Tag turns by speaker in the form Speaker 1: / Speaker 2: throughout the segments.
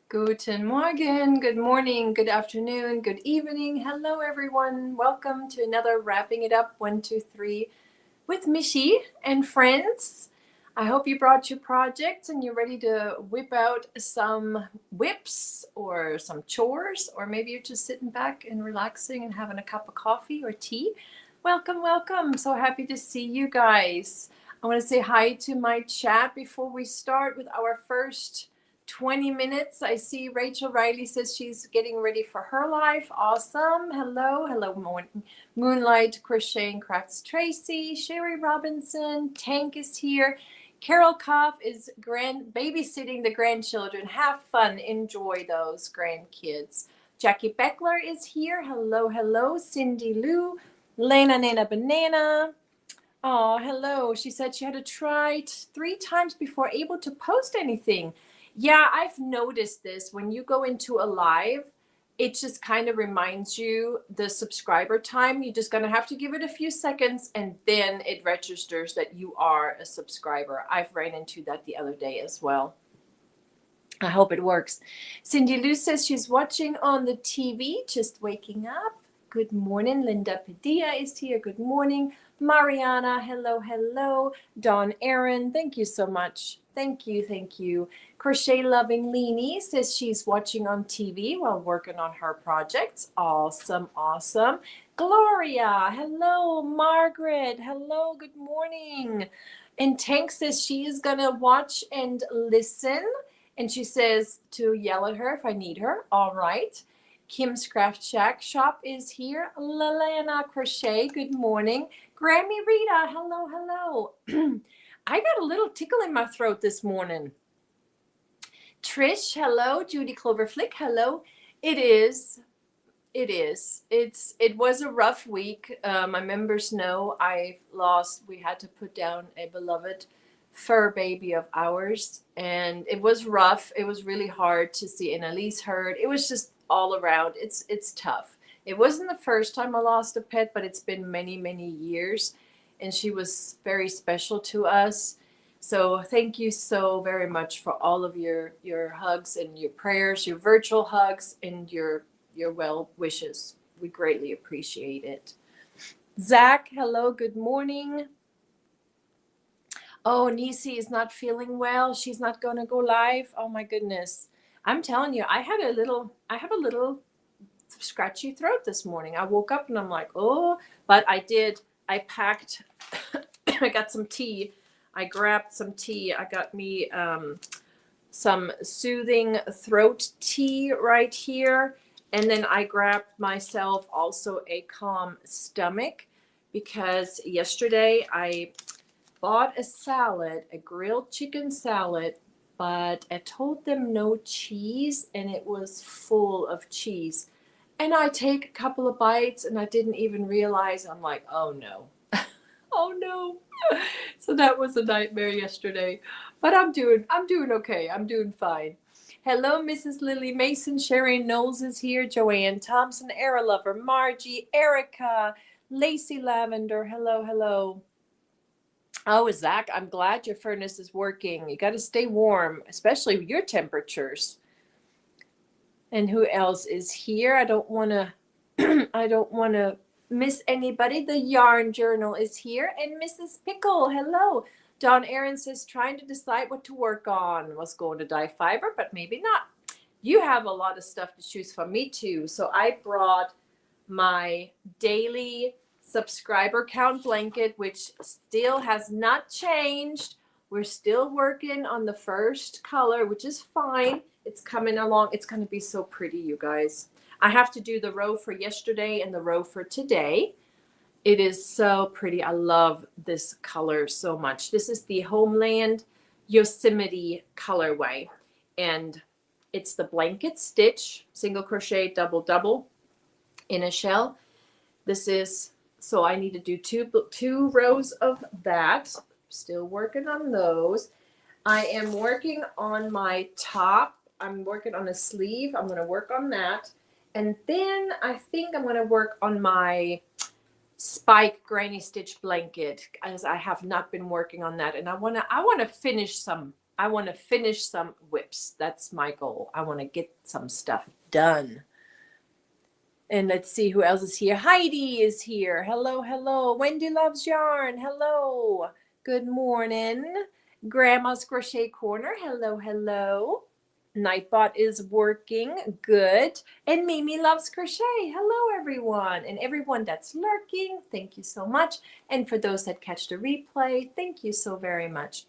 Speaker 1: Guten Morgen, good morning, good afternoon, good evening. Hello, everyone. Welcome to another Wrapping It Up 1, 2, 3 with Michi and Friends. I hope you brought your projects and you're ready to whip out some whips or some chores, or maybe you're just sitting back and relaxing and having a cup of coffee or tea. Welcome, welcome. So happy to see you guys. I want to say hi to my chat before we start with our first 20 minutes. I see Rachel Riley says she's getting ready for her life. Awesome. Hello. Hello, Moonlight Crochet and Crafts Tracy. Sherry Robinson. Tank is here. Carol Koff is babysitting the grandchildren. Have fun. Enjoy those grandkids. Jackie Beckler is here. Hello, hello. Cindy Lou. Lena Nana Banana. Oh, hello. She said she had to try 3 times before able to post anything. Yeah, I've noticed this. When you go into a live, it just kind of reminds you the subscriber time. You're just going to have to give it a few seconds and then it registers that you are a subscriber. I've ran into that the other day as well. I hope it works. Cindy Lou says she's watching on the TV, just waking up. Good morning. Linda Padilla is here. Good morning. Mariana, hello, hello. Dawn Aaron, thank you so much. Thank you, thank you. Crochet Loving Leanie says she's watching on TV while working on her projects. Awesome, awesome. Gloria, hello. Margaret, hello, good morning. And Tank says she is going to watch and listen. And she says to yell at her if I need her. All right. Kim's Craft Shack Shop is here. Lilana Crochet, good morning. Grammy Rita, hello, hello. I got a little tickle in my throat this morning. Trish, hello. Judy Cloverflick, hello. It was a rough week. My members know we had to put down a beloved fur baby of ours, and it was rough. It was really hard to see Annalise hurt. It was just all around. It's tough. It wasn't the first time I lost a pet, but it's been many, many years, and she was very special to us. So thank you so very much for all of your hugs and your prayers, your virtual hugs, and your well wishes. We greatly appreciate it. Zach, hello, good morning. Oh, Nisi is not feeling well. She's not going to go live. Oh my goodness. I'm telling you, I have a little scratchy throat this morning. I woke up and I'm like, oh, but I packed, I got some tea. I grabbed some tea. I got me some soothing throat tea right here. And then I grabbed myself also a calm stomach, because yesterday I bought a salad, a grilled chicken salad, but I told them no cheese, and it was full of cheese. And I take a couple of bites and I didn't even realize. I'm like, oh no. Oh no. So that was a nightmare yesterday. But I'm doing okay. I'm doing fine. Hello, Mrs. Lily Mason. Sherry Knowles is here. Joanne Thompson, Era Lover, Margie, Erica, Lacey Lavender. Hello, hello. Oh, Zach, I'm glad your furnace is working. You got to stay warm, especially with your temperatures. And who else is here? I don't want to miss anybody. The Yarn Journal is here. And Mrs. Pickle, hello. Dawn Aaron says, trying to decide what to work on. Was going to dye fiber, but maybe not. You have a lot of stuff to choose from. Me too. So I brought my daily subscriber count blanket, which still has not changed. We're still working on the first color, which is fine. It's coming along. It's going to be so pretty, you guys. I have to do the row for yesterday and the row for today. It is so pretty. I love this color so much. This is the Homeland Yosemite colorway, and it's the blanket stitch, single crochet, double, double in a shell. This is, so I need to do two rows of that. Still working on those. I am working on my top. I'm working on a sleeve. I'm going to work on that. And then I think I'm going to work on my spike granny stitch blanket, as I have not been working on that. And I want to finish some I want to finish some whips. That's my goal. I want to get some stuff done. And let's see who else is here. Heidi is here. Hello, hello. Wendy loves yarn. Hello. Good morning. Grandma's Crochet Corner. Hello, hello. Nightbot is working. Good. And Mimi loves crochet. Hello, everyone. And everyone that's lurking, thank you so much. And for those that catch the replay, thank you so very much.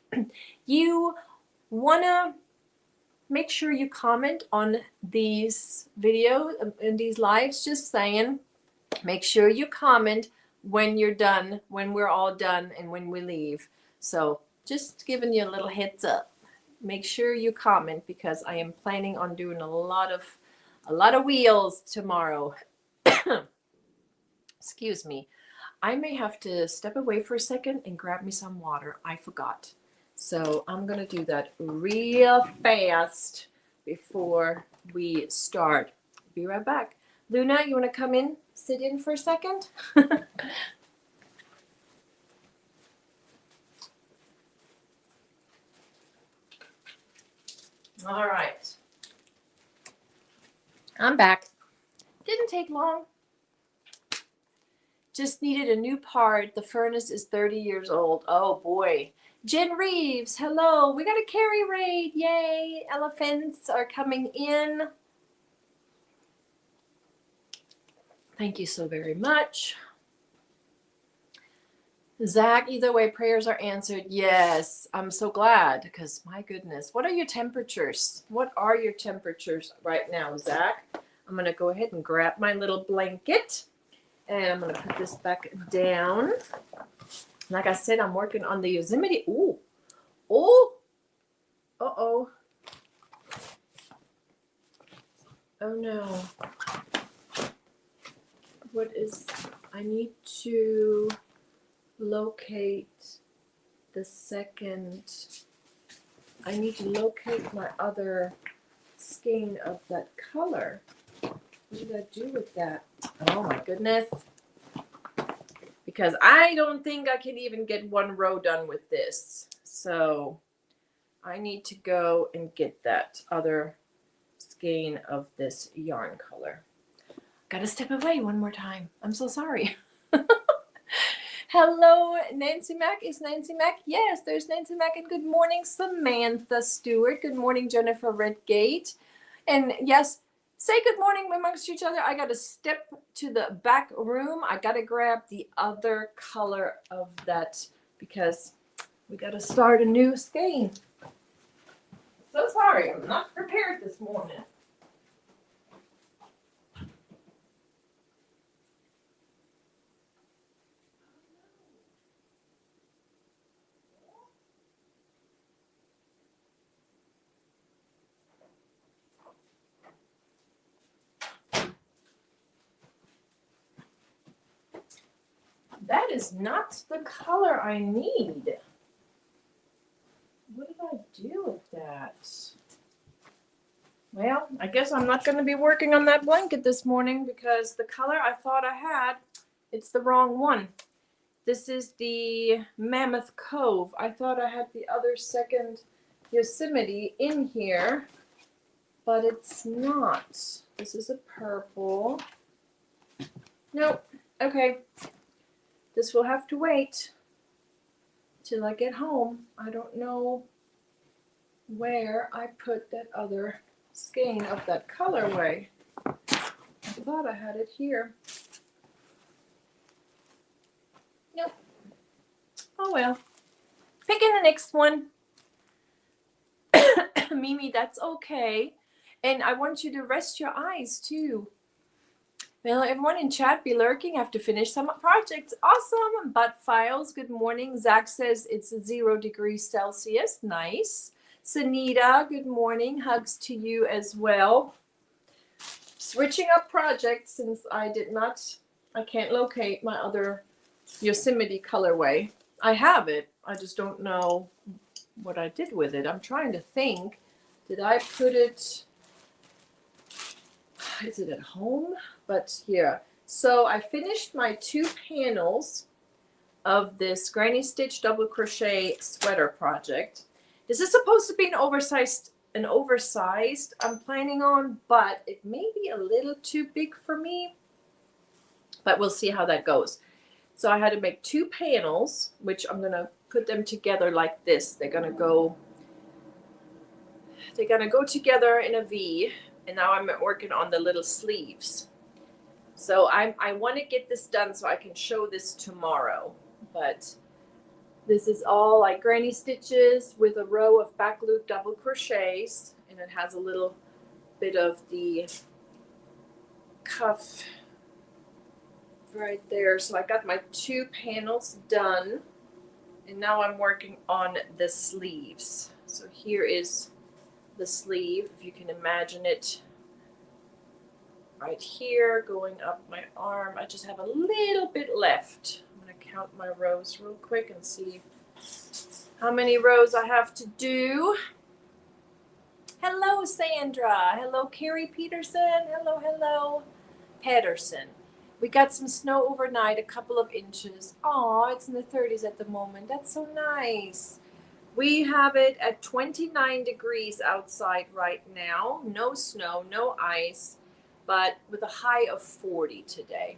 Speaker 1: You want to make sure you comment on these videos, in these lives, just saying, make sure you comment when you're done, when we're all done, and when we leave. So just giving you a little heads up. Make sure you comment because I am planning on doing a lot of wheels tomorrow. Excuse me. I may have to step away for a second and grab me some water. I forgot. So I'm going to do that real fast before we start. Be right back. Luna, you want to come in, sit in for a second? All right. I'm back. Didn't take long. Just needed a new part. The furnace is 30 years old. Oh boy. Jen Reeves, hello. We got a carry raid. Yay. Elephants are coming in. Thank you so very much. Zach, either way, prayers are answered. Yes, I'm so glad because my goodness, what are your temperatures? What are your temperatures right now, Zach? I'm going to go ahead and grab my little blanket and I'm going to put this back down. Like I said, I'm working on the Yosemite. Ooh, oh, uh-oh. Oh no. What is, I need to locate the second, I need to locate my other skein of that color. What did I do with that? Oh my goodness. Because I don't think I can even get one row done with this. So I need to go and get that other skein of this yarn color. Gotta step away one more time. I'm so sorry. Hello, Nancy Mack. Is Nancy Mack? Yes, there's Nancy Mack. And good morning, Samantha Stewart. Good morning, Jennifer Redgate. And yes, say good morning amongst each other. I got to step to the back room. I got to grab the other color of that because we got to start a new skein. So sorry, I'm not prepared this morning. That is not the color I need. What did I do with that? Well, I guess I'm not going to be working on that blanket this morning because the color I thought I had, it's the wrong one. This is the Mammoth Cove. I thought I had the other second Yosemite in here, but it's not. This is a purple. Nope. Okay. This will have to wait till I get home. I don't know where I put that other skein of that colorway. I thought I had it here. Nope. Oh well. Pick in the next one. Mimi, that's okay. And I want you to rest your eyes too. Well, everyone in chat be lurking. I have to finish some projects. Awesome. Butt files. Good morning. Zach says it's 0 degrees Celsius. Nice. Sunita, good morning. Hugs to you as well. Switching up projects since I can't locate my other Yosemite colorway. I have it. I just don't know what I did with it. I'm trying to think. Did I put it... Is it at home? But here. So I finished my 2 panels of this granny stitch double crochet sweater project. This is supposed to be an oversized I'm planning on, but it may be a little too big for me. But we'll see how that goes. So I had to make 2 panels, which I'm going to put them together like this. They're going to go together in a V, and now I'm working on the little sleeves. So I want to get this done so I can show this tomorrow. But this is all like granny stitches with a row of back loop double crochets, and it has a little bit of the cuff right there. So I got my 2 panels done, and now I'm working on the sleeves. So here is the sleeve, if you can imagine it, right here going up my arm. I just have a little bit left. I'm going to count my rows real quick and see how many rows I have to do. Hello, Sandra. Hello, Carrie Peterson. Hello, Patterson. We got some snow overnight, a couple of inches. Aw, it's in the 30s at the moment. That's so nice. We have it at 29 degrees outside right now. No snow, no ice, but with a high of 40 today.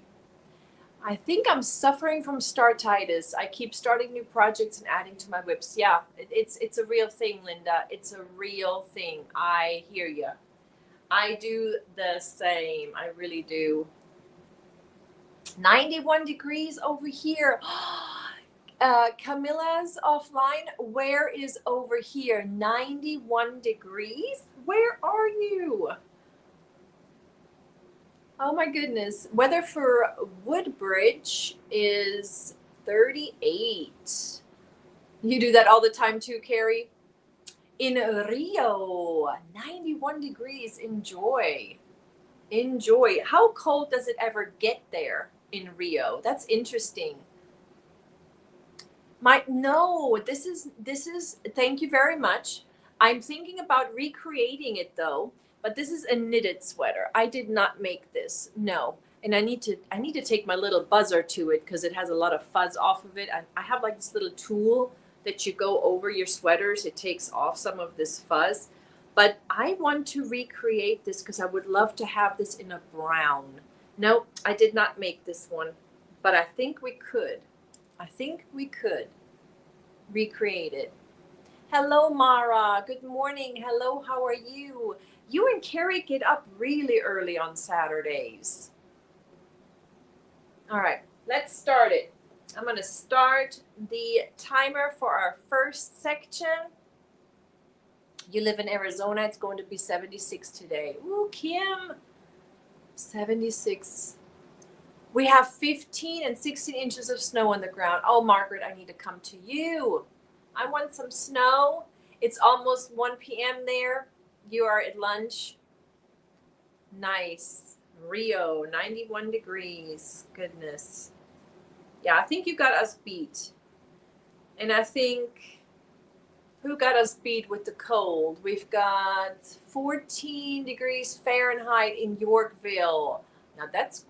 Speaker 1: I think I'm suffering from startitis. I keep starting new projects and adding to my whips. Yeah, it's a real thing, Linda. It's a real thing. I hear you. I do the same. I really do. 91 degrees over here. Camilla's offline. Where is over here? 91 degrees? Where are you? Oh my goodness. Weather for Woodbridge is 38. You do that all the time too, Carrie? In Rio, 91 degrees. Enjoy. Enjoy. How cold does it ever get there in Rio? That's interesting. This is thank you very much. I'm thinking about recreating it though, but this is a knitted sweater. I did not make this. No. And I need to take my little buzzer to it because it has a lot of fuzz off of it. I have like this little tool that you go over your sweaters. It takes off some of this fuzz. But I want to recreate this because I would love to have this in a brown. No, I did not make this one, but I think we could. I think we could recreate it. Hello, Mara. Good morning. Hello, how are you? You and Carrie get up really early on Saturdays. All right, let's start it. I'm going to start the timer for our first section. You live in Arizona. It's going to be 76 today. Ooh, Kim. 76. We have 15 and 16 inches of snow on the ground. Oh, Margaret, I need to come to you. I want some snow. It's almost 1 p.m. there. You are at lunch. Nice. Rio, 91 degrees. Goodness. Yeah, I think you got us beat. And I think, who got us beat with the cold? We've got 14 degrees Fahrenheit in Yorkville. Now that's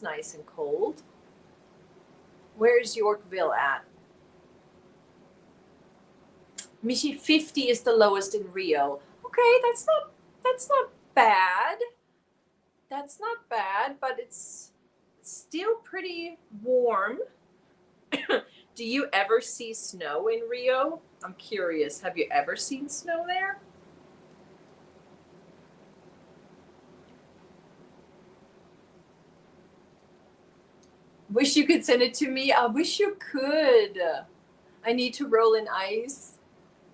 Speaker 1: nice and cold. Where's Yorkville at? Michi, 50 is the lowest in Rio. Okay, that's not bad. That's not bad, but it's still pretty warm. Do you ever see snow in Rio? I'm curious. Have you ever seen snow there? Wish you could send it to me. I wish you could. I need to roll in ice.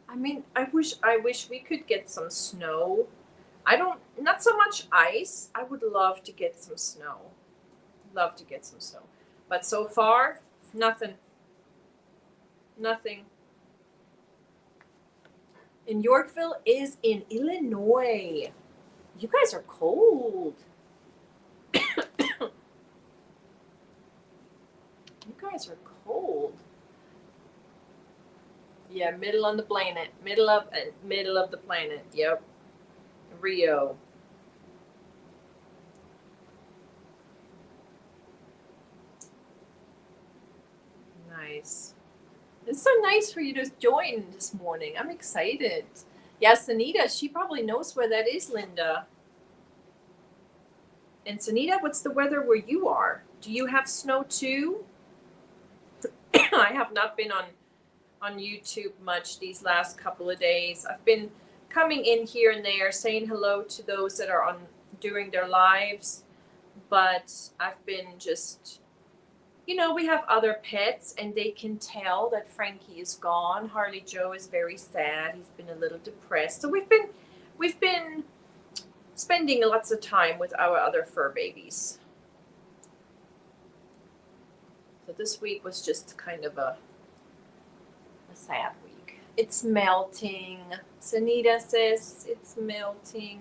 Speaker 1: I mean, I wish we could get some snow. Not so much ice. I would love to get some snow. Love to get some snow. But so far, nothing. Nothing. And Yorkville is in Illinois. You guys are cold. You guys are cold. Yeah, middle on the planet. Middle of the planet. Yep. Rio. Nice. It's so nice for you to join this morning. I'm excited. Yes, Anita, she probably knows where that is, Linda. And Sunita, what's the weather where you are? Do you have snow too? I have not been on YouTube much these last couple of days. I've been coming in here and there saying hello to those that are on doing their lives, but I've been just, you know, we have other pets and they can tell that Frankie is gone. Harley Joe is very sad. He's been a little depressed. So we've been spending lots of time with our other fur babies. So this week was just kind of a sad week. It's melting. Sunita says it's melting.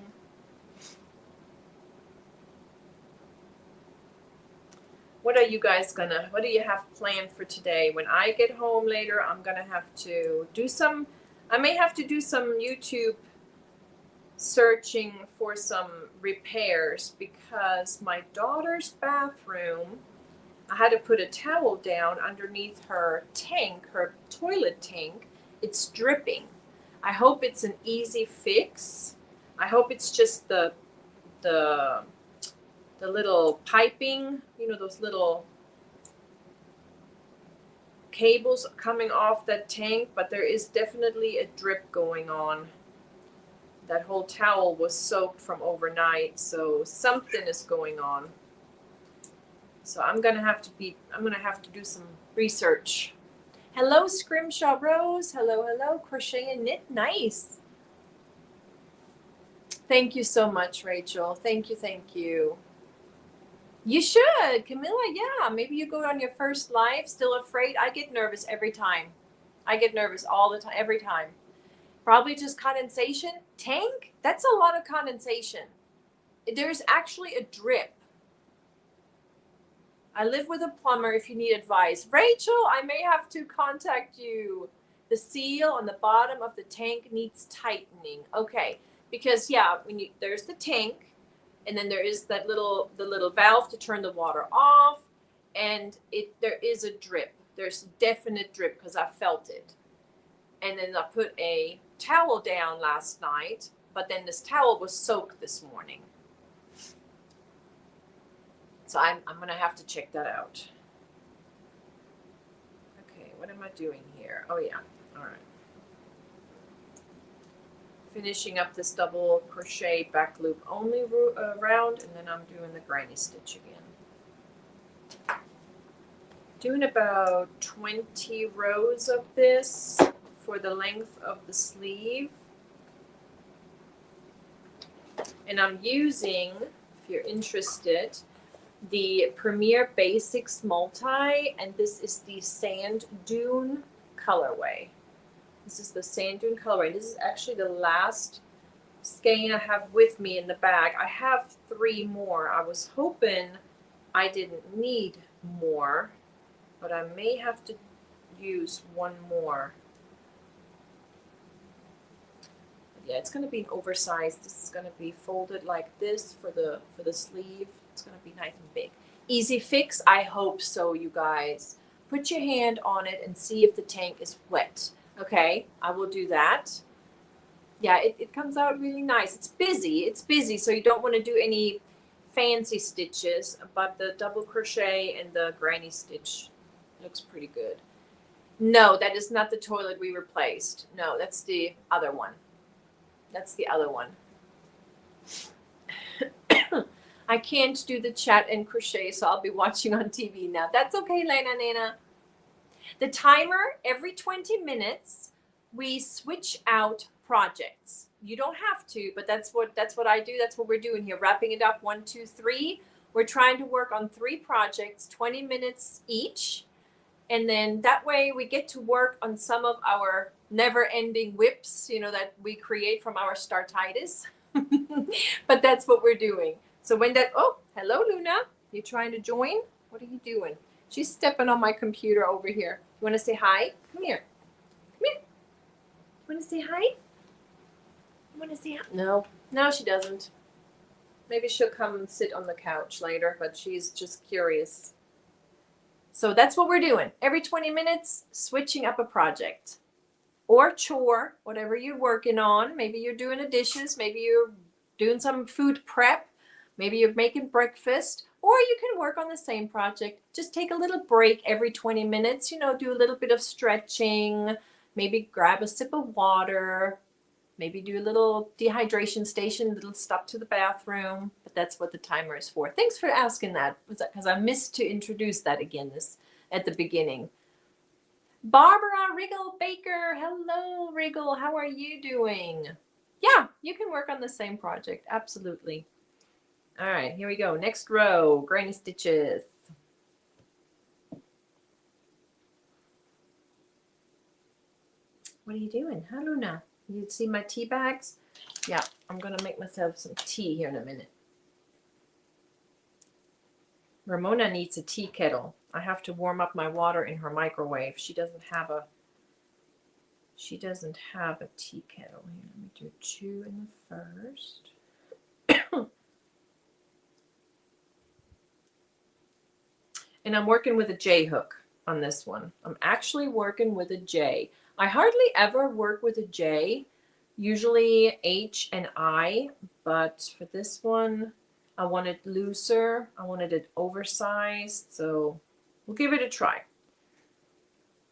Speaker 1: What are you guys what do you have planned for today? When I get home later, I'm gonna have to do I may have to do some YouTube searching for some repairs because my daughter's bathroom, I had to put a towel down underneath her tank, her toilet tank. It's dripping. I hope it's an easy fix. I hope it's just the little piping, you know, those little cables coming off that tank, but there is definitely a drip going on. That whole towel was soaked from overnight, so something is going on. So I'm gonna have to do some research. Hello, Scrimshaw Rose. Hello, hello. Crochet and knit. Nice. Thank you so much, Rachel. Thank you, thank you. You should, Camilla. Yeah, maybe you go on your first live, still afraid. I get nervous every time. I get nervous all the time, every time. Probably just condensation. Tank? That's a lot of condensation. There's actually a drip. I live with a plumber if you need advice. Rachel, I may have to contact you. The seal on the bottom of the tank needs tightening. Okay, because yeah, there's the tank, and then there is the little valve to turn the water off, and there is a drip. There's definite drip because I felt it. And then I put a towel down last night, but then this towel was soaked this morning. So I'm going to have to check that out. Okay, what am I doing here? Oh, yeah. All right. Finishing up this double crochet back loop only round, and then I'm doing the granny stitch again. Doing about 20 rows of this for the length of the sleeve. And I'm using, if you're interested, the Premier Basics Multi, and this is the Sand Dune colorway. This is the Sand Dune colorway. This is actually the last skein I have with me in the bag. I have 3 more. I was hoping I didn't need more, but I may have to use 1 more. Yeah, it's going to be oversized. This is going to be folded like this for the sleeve. It's going to be nice and big. Easy fix? I hope so, you guys. Put your hand on it and see if the tank is wet. Okay, I will do that. Yeah, it comes out really nice. It's busy, so you don't want to do any fancy stitches, but the double crochet and the granny stitch looks pretty good. No, that is not the toilet we replaced. No, that's the other one. That's the other one. I can't do the chat and crochet, so I'll be watching on TV now. That's okay, Lena Nana. The timer, every 20 minutes, we switch out projects. You don't have to, but that's what I do. That's what we're doing here. Wrapping it up, 1, 2, 3. We're trying to work on 3 projects, 20 minutes each. And then that way we get to work on some of our never-ending whips, you know, that we create from our startitis. But that's what we're doing. So when oh, hello, Luna. You trying to join? What are you doing? She's stepping on my computer over here. You want to say hi? Come here. Come here. You want to say hi? You want to say hi? No. No, she doesn't. Maybe she'll come and sit on the couch later, but she's just curious. So that's what we're doing. Every 20 minutes, switching up a project or chore, whatever you're working on. Maybe you're doing the dishes. Maybe you're doing some food prep. Maybe you're making breakfast, or you can work on the same project. Just take a little break every 20 minutes, you know, do a little bit of stretching, maybe grab a sip of water, maybe do a little dehydration station, a little stop to the bathroom. But that's what the timer is for. Thanks for asking that, because I missed to introduce that again at the beginning. Barbara Wriggle Baker. Hello, Wriggle. How are you doing? Yeah, you can work on the same project. Absolutely. All right, here we go. Next row, granny stitches. What are you doing? Hi, Luna. You see my tea bags? Yeah, I'm going to make myself some tea here in a minute. Ramona needs a tea kettle. I have to warm up my water in her microwave. She doesn't have a tea kettle. Here, let me do 2 in the first. And I'm working with a J hook on this one. I'm actually working with a J. I hardly ever work with a J, usually H and I, but for this one, I want it looser. I wanted it oversized, so we'll give it a try.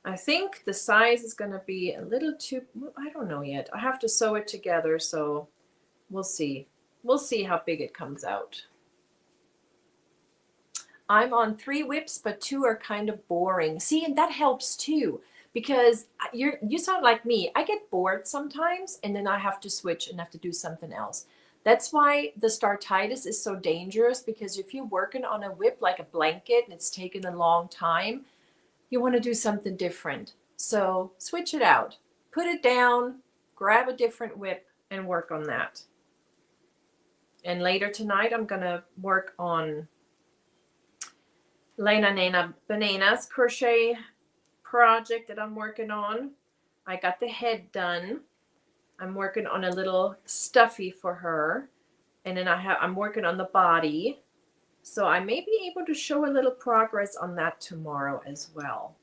Speaker 1: I think the size is going to be a little too, I don't know yet. I have to sew it together, so we'll see. We'll see how big it comes out. I'm on 3 whips, but 2 are kind of boring. See, and that helps too, because you sound like me. I get bored sometimes, and then I have to switch and have to do something else. That's why the startitis is so dangerous, because if you're working on a whip like a blanket and it's taken a long time, you want to do something different. So switch it out. Put it down, grab a different whip, and work on that. And later tonight, I'm going to work on Lena Nana Bananas crochet project that I'm working on. I got the head done. I'm working on a little stuffy for her. And then I'm working on the body. So I may be able to show a little progress on that tomorrow as well.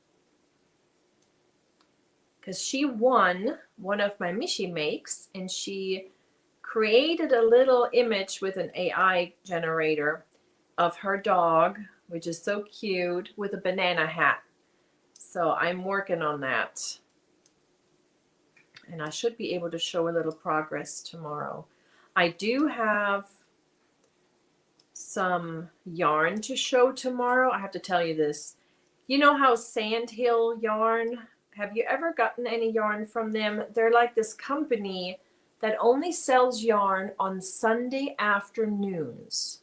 Speaker 1: Because she won one of my Michi makes, and she created a little image with an AI generator of her dog, which is so cute, with a banana hat. So I'm working on that. And I should be able to show a little progress tomorrow. I do have some yarn to show tomorrow. I have to tell you this. You know how Sandhill Yarn, have you ever gotten any yarn from them? They're like this company that only sells yarn on Sunday afternoons.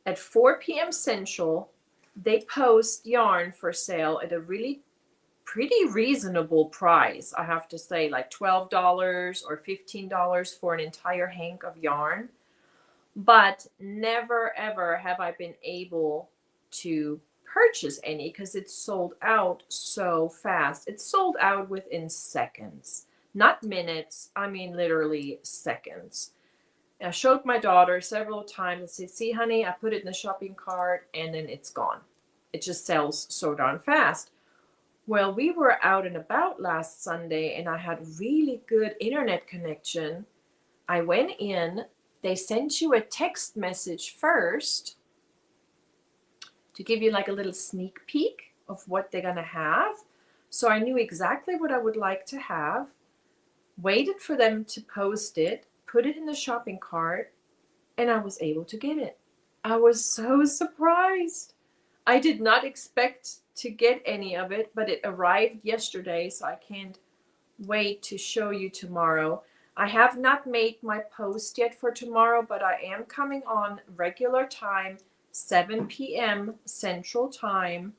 Speaker 1: At 4 p.m. Central, they post yarn for sale at a really pretty reasonable price. I have to say, like $12 or $15 for an entire hank of yarn. But never ever have I been able to purchase any, because it's sold out so fast. It's sold out within seconds, not minutes. I mean, literally seconds. I showed my daughter several times and said, see, honey, I put it in the shopping cart, and then it's gone. It just sells so darn fast. Well, we were out and about last Sunday, and I had really good internet connection. I went in. They sent you a text message first to give you like a little sneak peek of what they're going to have. So I knew exactly what I would like to have, waited for them to post it, put it in the shopping cart, and I was able to get it. I was so surprised. I did not expect to get any of it, but it arrived yesterday, so I can't wait to show you tomorrow. I have not made my post yet for tomorrow, but I am coming on regular time, 7 p.m. Central Time,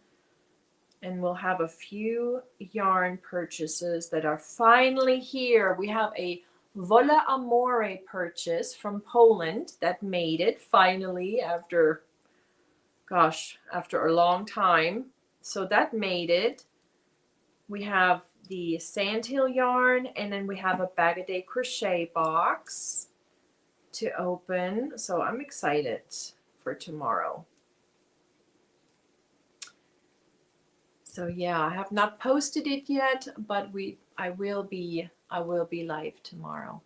Speaker 1: and we'll have a few yarn purchases that are finally here. We have a Vola Amore purchase from Poland that made it finally after a long time. So that made it. We have the Sandhill yarn, and then we have a Bag-A-Day crochet box to open. So I'm excited for tomorrow. So yeah, I have not posted it yet, but I will be live tomorrow.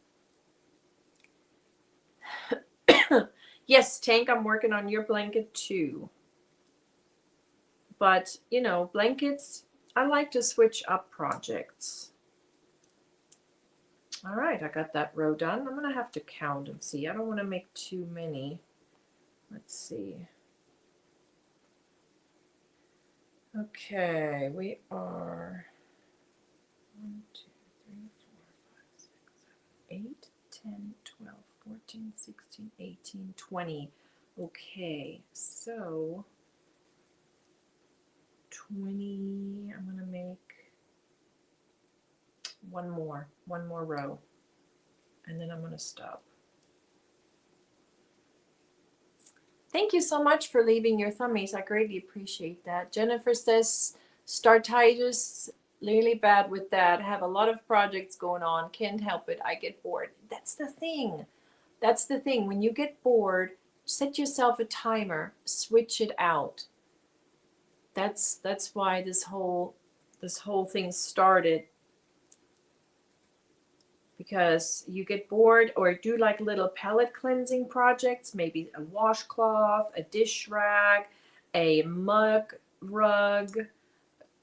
Speaker 1: Yes, Tank, I'm working on your blanket too. But, you know, blankets, I like to switch up projects. All right, I got that row done. I'm going to have to count and see. I don't want to make too many. Let's see. Okay, we are 1, 2, 3, 4, 5, 6, 7, 8, 10, 12, 14, 16, 18, 20. Okay, so 20, I'm going to make one more row, and then I'm going to stop. Thank you so much for leaving your thummies. I greatly appreciate that. Jennifer says, startitis, really bad with that. Have a lot of projects going on. Can't help it. I get bored. That's the thing. That's the thing. When you get bored, set yourself a timer. Switch it out. That's why this whole thing started. Because you get bored or do like little palette cleansing projects, maybe a washcloth, a dish rag, a mug rug,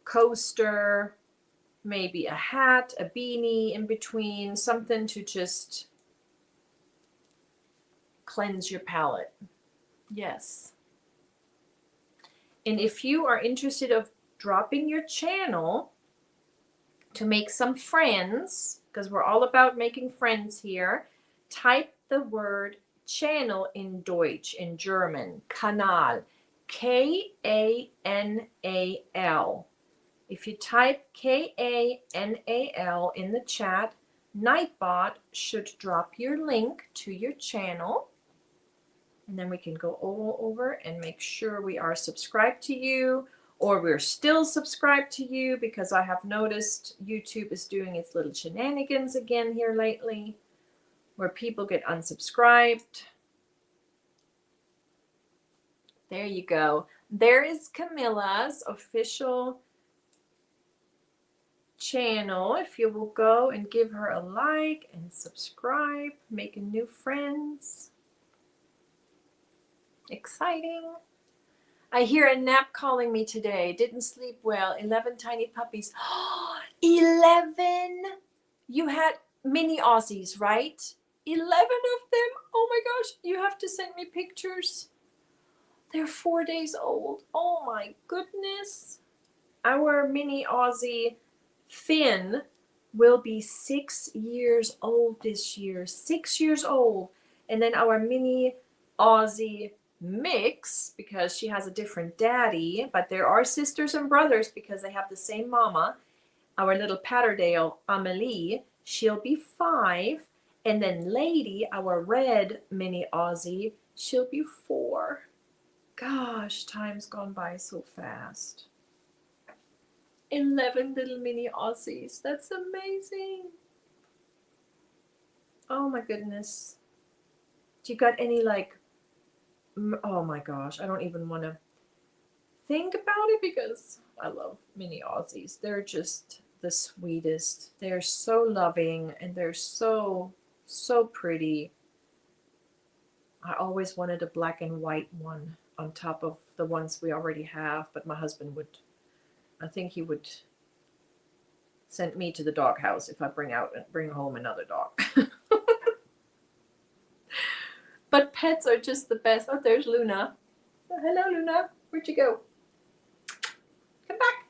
Speaker 1: coaster, maybe a hat, a beanie in between, something to just cleanse your palette. Yes. And if you are interested of dropping your channel to make some friends, because we're all about making friends here, type the word channel in Deutsch, in German, Kanal, K-A-N-A-L. If you type K-A-N-A-L in the chat, Nightbot should drop your link to your channel. And then we can go all over and make sure we are subscribed to you, or we're still subscribed to you, because I have noticed YouTube is doing its little shenanigans again here lately, where people get unsubscribed. There you go. There is Camilla's official channel. If you will go and give her a like and subscribe, making new friends. Exciting. I hear a nap calling me today. Didn't sleep well. 11 tiny puppies. 11? You had mini Aussies, right? 11 of them? Oh my gosh. You have to send me pictures. They're 4 days old. Oh my goodness. Our mini Aussie Finn will be 6 years old this year. 6 years old. And then our mini Aussie Mix, because she has a different daddy, but there are sisters and brothers because they have the same mama. Our little Patterdale Amelie, she'll be 5. And then Lady, our red mini Aussie, she'll be 4. Gosh, time's gone by so fast. 11 little mini Aussies. That's amazing. Oh my goodness. Do you got any like, oh my gosh, I don't even want to think about it because I love mini Aussies. They're just the sweetest. They're so loving and they're so, so pretty. I always wanted a black and white one on top of the ones we already have, but my husband would, I think he would send me to the doghouse if I bring home another dog. But pets are just the best. Oh, there's Luna. Oh, hello, Luna. Where'd you go? Come back.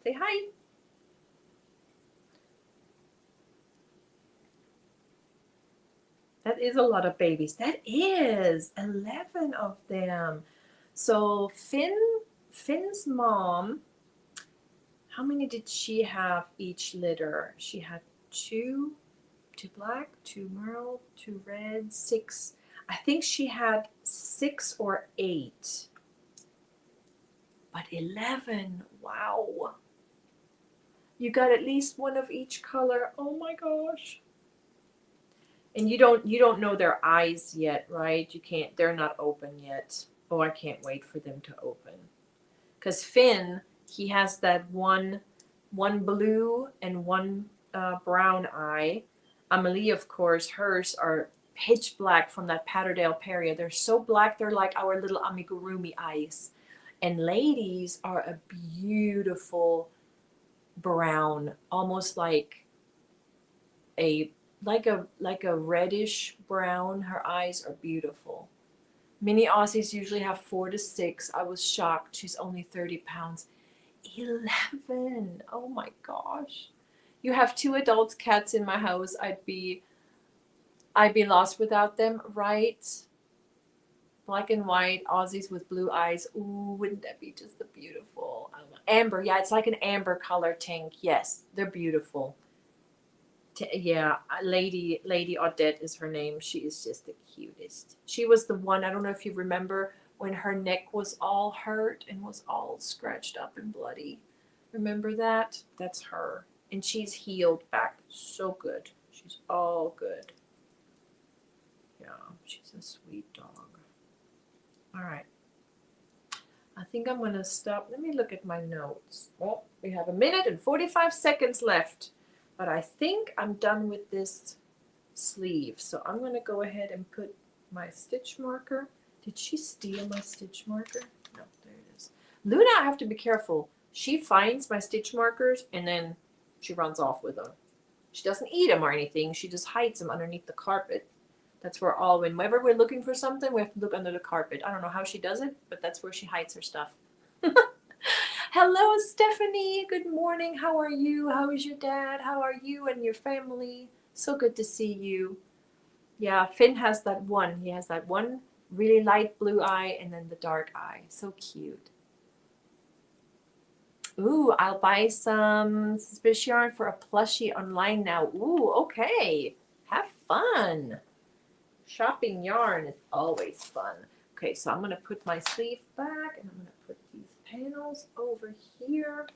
Speaker 1: Say hi. That is a lot of babies. That is 11 of them. So Finn's mom, how many did she have each litter? She had 2 black, 2 merle, 2 red, 6. I think she had 6 or 8. But 11, wow. You got at least one of each color. Oh my gosh. And you don't know their eyes yet, right? You can't, they're not open yet. Oh, I can't wait for them to open. Because Finn He has that one blue and one brown eye. Amelie, of course, hers are pitch black from that Patterdale Perrier. They're so black, they're like our little amigurumi eyes. And Lady's are a beautiful brown, almost like a reddish brown. Her eyes are beautiful. Mini Aussies usually have 4 to 6. I was shocked. She's only 30 pounds. 11. Oh my gosh. You have 2 adult cats in my house. I'd be lost without them, right? Black and white Aussies with blue eyes. Ooh, wouldn't that be just the beautiful? Amber, yeah, it's like an amber color tank. Yes, they're beautiful. Yeah, Lady Odette is her name. She is just the cutest. She was the one, I don't know if you remember, when her neck was all hurt and was all scratched up and bloody. Remember that? That's her. And she's healed back so good. She's all good. Yeah, she's a sweet dog. All right. I think I'm going to stop. Let me look at my notes. Well, we have 1 minute and 45 seconds left. But I think I'm done with this sleeve. So I'm going to go ahead and put my stitch marker. Did she steal my stitch marker? No, there it is. Luna, I have to be careful. She finds my stitch markers and then she runs off with them. She doesn't eat them or anything. She just hides them underneath the carpet. That's where whenever we're looking for something, we have to look under the carpet. I don't know how she does it, but that's where she hides her stuff. Hello, Stephanie. Good morning. How are you? How is your dad? How are you and your family? So good to see you. Yeah, Finn has that one. He has that one really light blue eye and then the dark eye. So cute. Ooh, I'll buy some suspicious yarn for a plushie online now. Ooh, okay. Have fun. Shopping yarn is always fun. Okay, so I'm going to put my sleeve back and I'm going to put these panels over here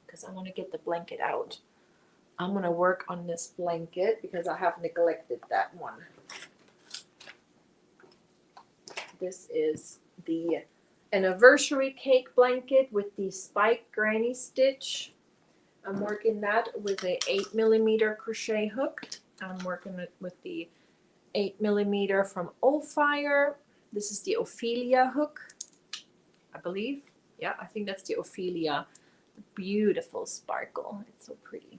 Speaker 1: because I want to get the blanket out. I'm going to work on this blanket because I have neglected that one. This is the anniversary cake blanket with the spiked granny stitch. I'm working that with a 8mm crochet hook. I'm working it with the 8mm from Oldfire. This is the Ophelia hook, I believe. Yeah, I think that's the Ophelia. The beautiful sparkle. It's so pretty.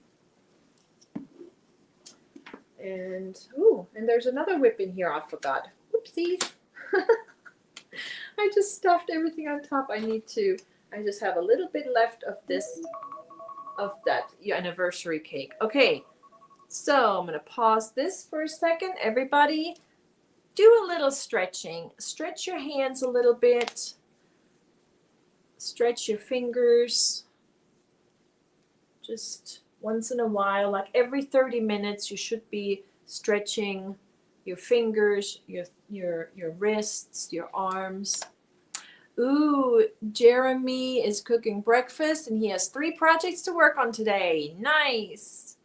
Speaker 1: And there's another whip in here I forgot. Whoopsies. I just stuffed everything on top. I just have a little bit left of that anniversary cake. Okay, so I'm going to pause this for a second. Everybody, do a little stretching. Stretch your hands a little bit. Stretch your fingers. Just once in a while, like every 30 minutes, you should be stretching your fingers, your wrists, your arms. Ooh, Jeremy is cooking breakfast and he has 3 projects to work on today. Nice.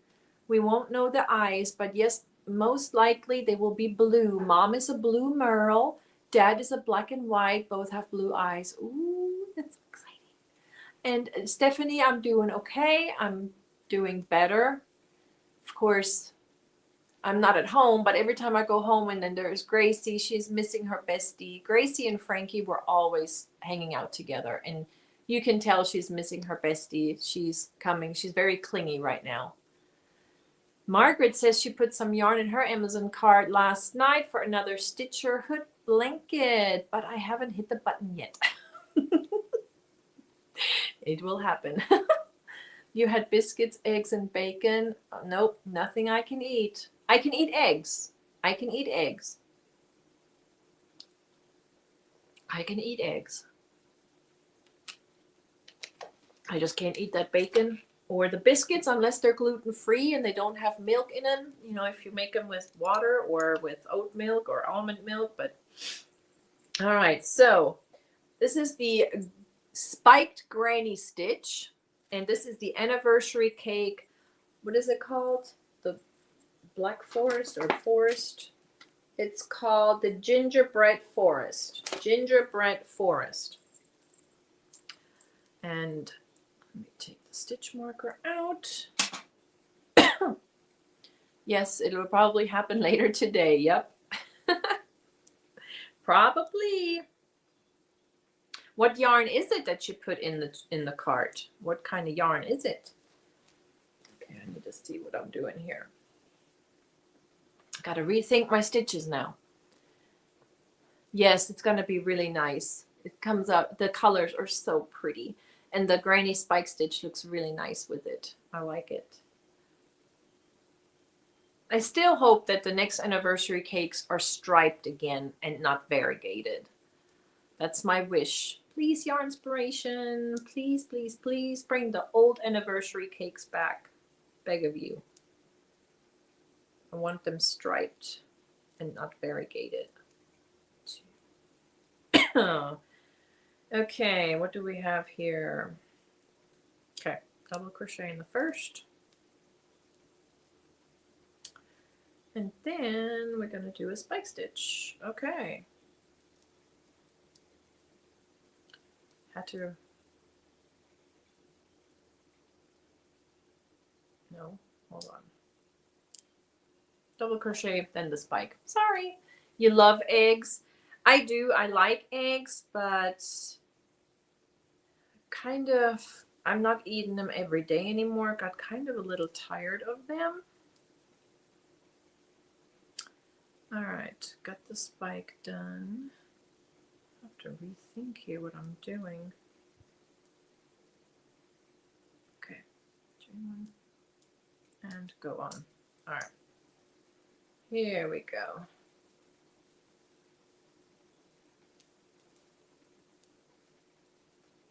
Speaker 1: We won't know the eyes, but yes, most likely they will be blue. Mom is a blue merle. Dad is a black and white. Both have blue eyes. Ooh, that's exciting. And Stephanie, I'm doing okay. I'm doing better. Of course, I'm not at home, but every time I go home and then there's Gracie, she's missing her bestie. Gracie and Frankie were always hanging out together, and you can tell she's missing her bestie. She's coming. She's very clingy right now. Margaret says she put some yarn in her Amazon cart last night for another Stitcher hood blanket, but I haven't hit the button yet. It will happen. You had biscuits, eggs, and bacon. Oh, nope, nothing I can eat. I can eat eggs. I can eat eggs. I can eat eggs. I just can't eat that bacon or the biscuits unless they're gluten-free and they don't have milk in them. You know, if you make them with water or with oat milk or almond milk. But all right, so this is the spiked granny stitch, and this is the anniversary cake. What is it called? The Black Forest or Forest? It's called the Gingerbread Forest. Gingerbread Forest. And let me take the stitch marker out. Yes, it'll probably happen later today. Yep. Probably. What yarn is it that you put in the cart? What kind of yarn is it? Okay, I need to see what I'm doing here. Got to rethink my stitches now. Yes, it's going to be really nice. It comes out, the colors are so pretty. And the granny spike stitch looks really nice with it. I like it. I still hope that the next anniversary cakes are striped again and not variegated. That's my wish. Please, Yarnspiration, please, please, please bring the old anniversary cakes back. Beg of you. I want them striped and not variegated. Okay, what do we have here? Okay, double crochet in the first. And then we're going to do a spike stitch. Okay. Had to... No, hold on. Double crochet, then the spike. Sorry. You love eggs. I do. I like eggs, but kind of, I'm not eating them every day anymore. Got kind of a little tired of them. All right, got the spike done. I have to rethink here what I'm doing. Okay, chain one and go on. All right, here we go.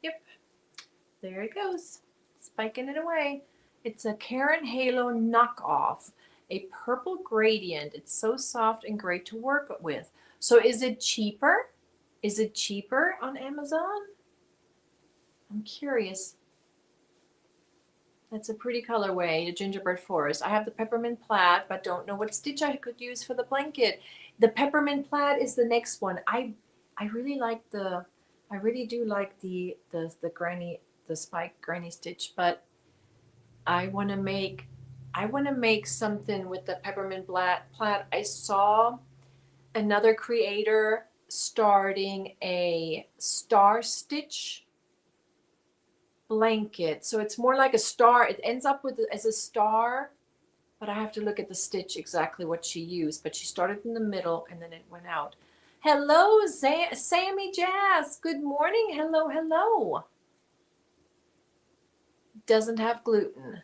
Speaker 1: Yep, there it goes, spiking it away. It's a Karen Halo knockoff, a purple gradient. It's so soft and great to work with. So is it cheaper? Is it cheaper on Amazon? I'm curious. That's a pretty colorway, the gingerbread forest. I have the peppermint plaid, but don't know what stitch I could use for the blanket. The peppermint plaid is the next one. I really like the, I really do like the granny, the spike granny stitch, but I want to make something with the peppermint plaid. I saw another creator starting a star stitch blanket. So it's more like a star. It ends up with as a star, but I have to look at the stitch exactly what she used. But she started in the middle and then it went out. Hello, Sammy Jazz. Good morning. Hello, hello. Doesn't have gluten.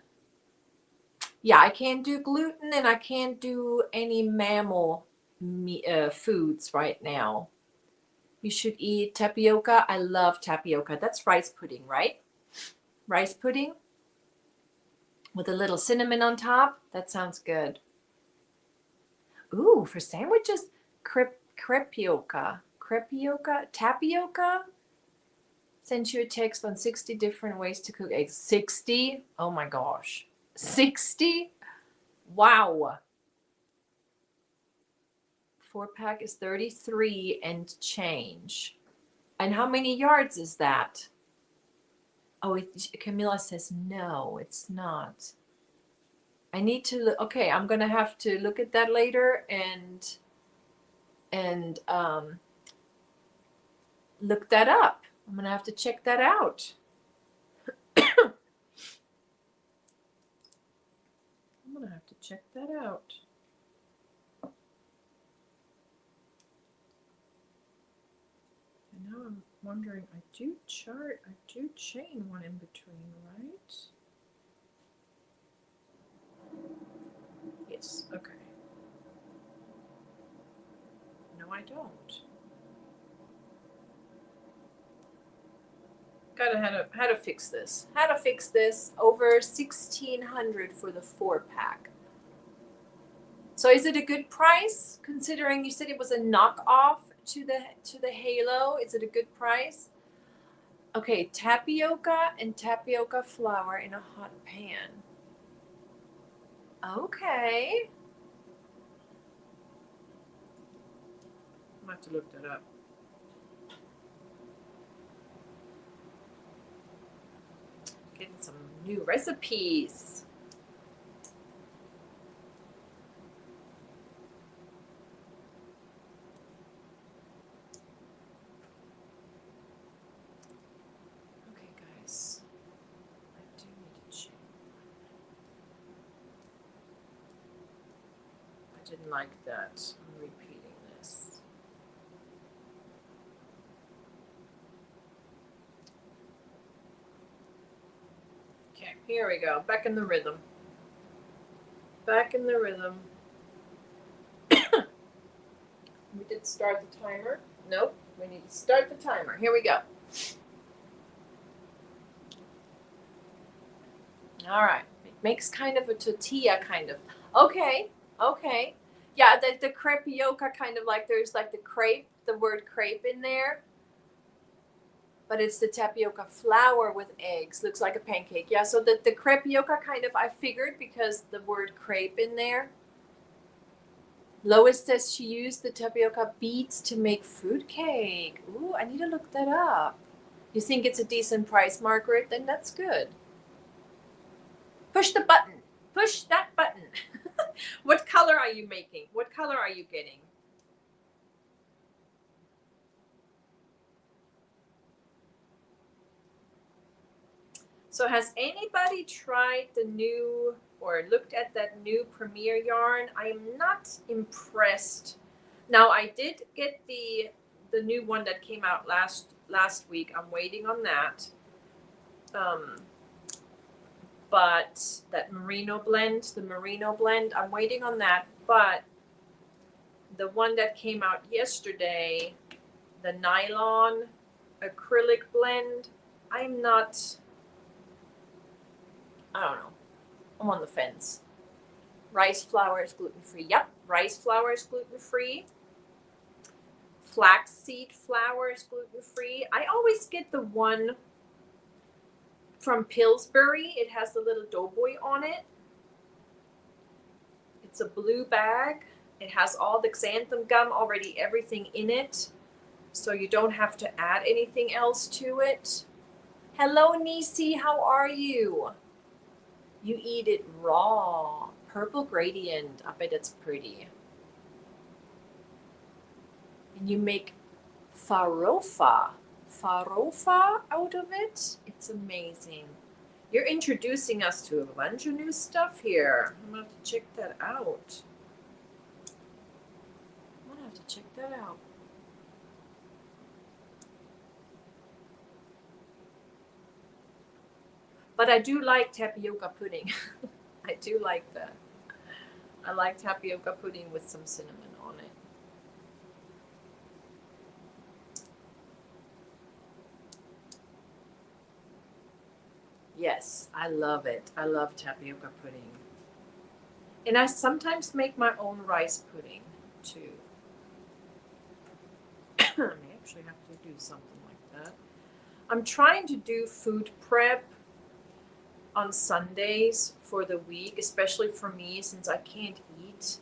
Speaker 1: Yeah, I can't do gluten and I can't do any mammal foods right now. You should eat tapioca. I love tapioca. That's rice pudding, right? Rice pudding with a little cinnamon on top. That sounds good. Ooh, for sandwiches, crepioca. Tapioca. Sent you a text on 60 different ways to cook eggs. 60? Oh my gosh. 60? Wow. 4-pack is 33 and change. And how many yards is that? Oh, Camilla says no, it's not. I need to look. Okay, I'm gonna have to look at that later and look that up. I'm gonna have to check that out. I'm gonna have to check that out. And now I'm wondering, I do chain one in between, right? Yes, okay. No, I don't. Gotta how to fix this. How to fix this. Over 1,600 for the 4-pack. So is it a good price considering you said it was a knockoff to the Halo? Is it a good price? Okay, tapioca and tapioca flour in a hot pan. Okay. I'll have to look that up. Getting some new recipes. Okay, guys. I do need to check. I didn't like that. I'm repeating this. Okay, here we go. Back in the rhythm. Back in the rhythm. We did start the timer. Nope, we need to start the timer. Here we go. All right. It makes kind of a tortilla, kind of. Okay, okay. Yeah, the crepioca kind of like, there's like the crepe, the word crepe in there. But it's the tapioca flour with eggs. Looks like a pancake. Yeah, so the crepioca kind of, I figured because the word crepe in there. Lois says she used the tapioca beets to make fruit cake. Ooh, I need to look that up. You think it's a decent price, Margaret? Then that's good. Push the button. Push that button. What color are you making? What color are you getting? So has anybody tried the new or looked at that new Premier yarn? I am not impressed. Now I did get the new one that came out last week. I'm waiting on that. But that merino blend, the merino blend, I'm waiting on that. But the one that came out yesterday, the nylon acrylic blend, I'm not, I don't know. I'm on the fence. Rice flour is gluten-free. Yep, rice flour is gluten-free. Flaxseed flour is gluten-free. I always get the one from Pillsbury. It has the little doughboy on it. It's a blue bag. It has all the xanthan gum already, everything in it. So you don't have to add anything else to it. Hello, Nisi. How are you? You eat it raw. Purple gradient. I bet it's pretty. And you make farofa out of it. It's amazing. You're introducing us to a bunch of new stuff here. I'm gonna have to check that out. But I do like tapioca pudding. I do like that. I like tapioca pudding with some cinnamon on it. Yes, I love it. I love tapioca pudding. And I sometimes make my own rice pudding too. I may actually have to do something like that. I'm trying to do food prep on Sundays for the week, especially for me since I can't eat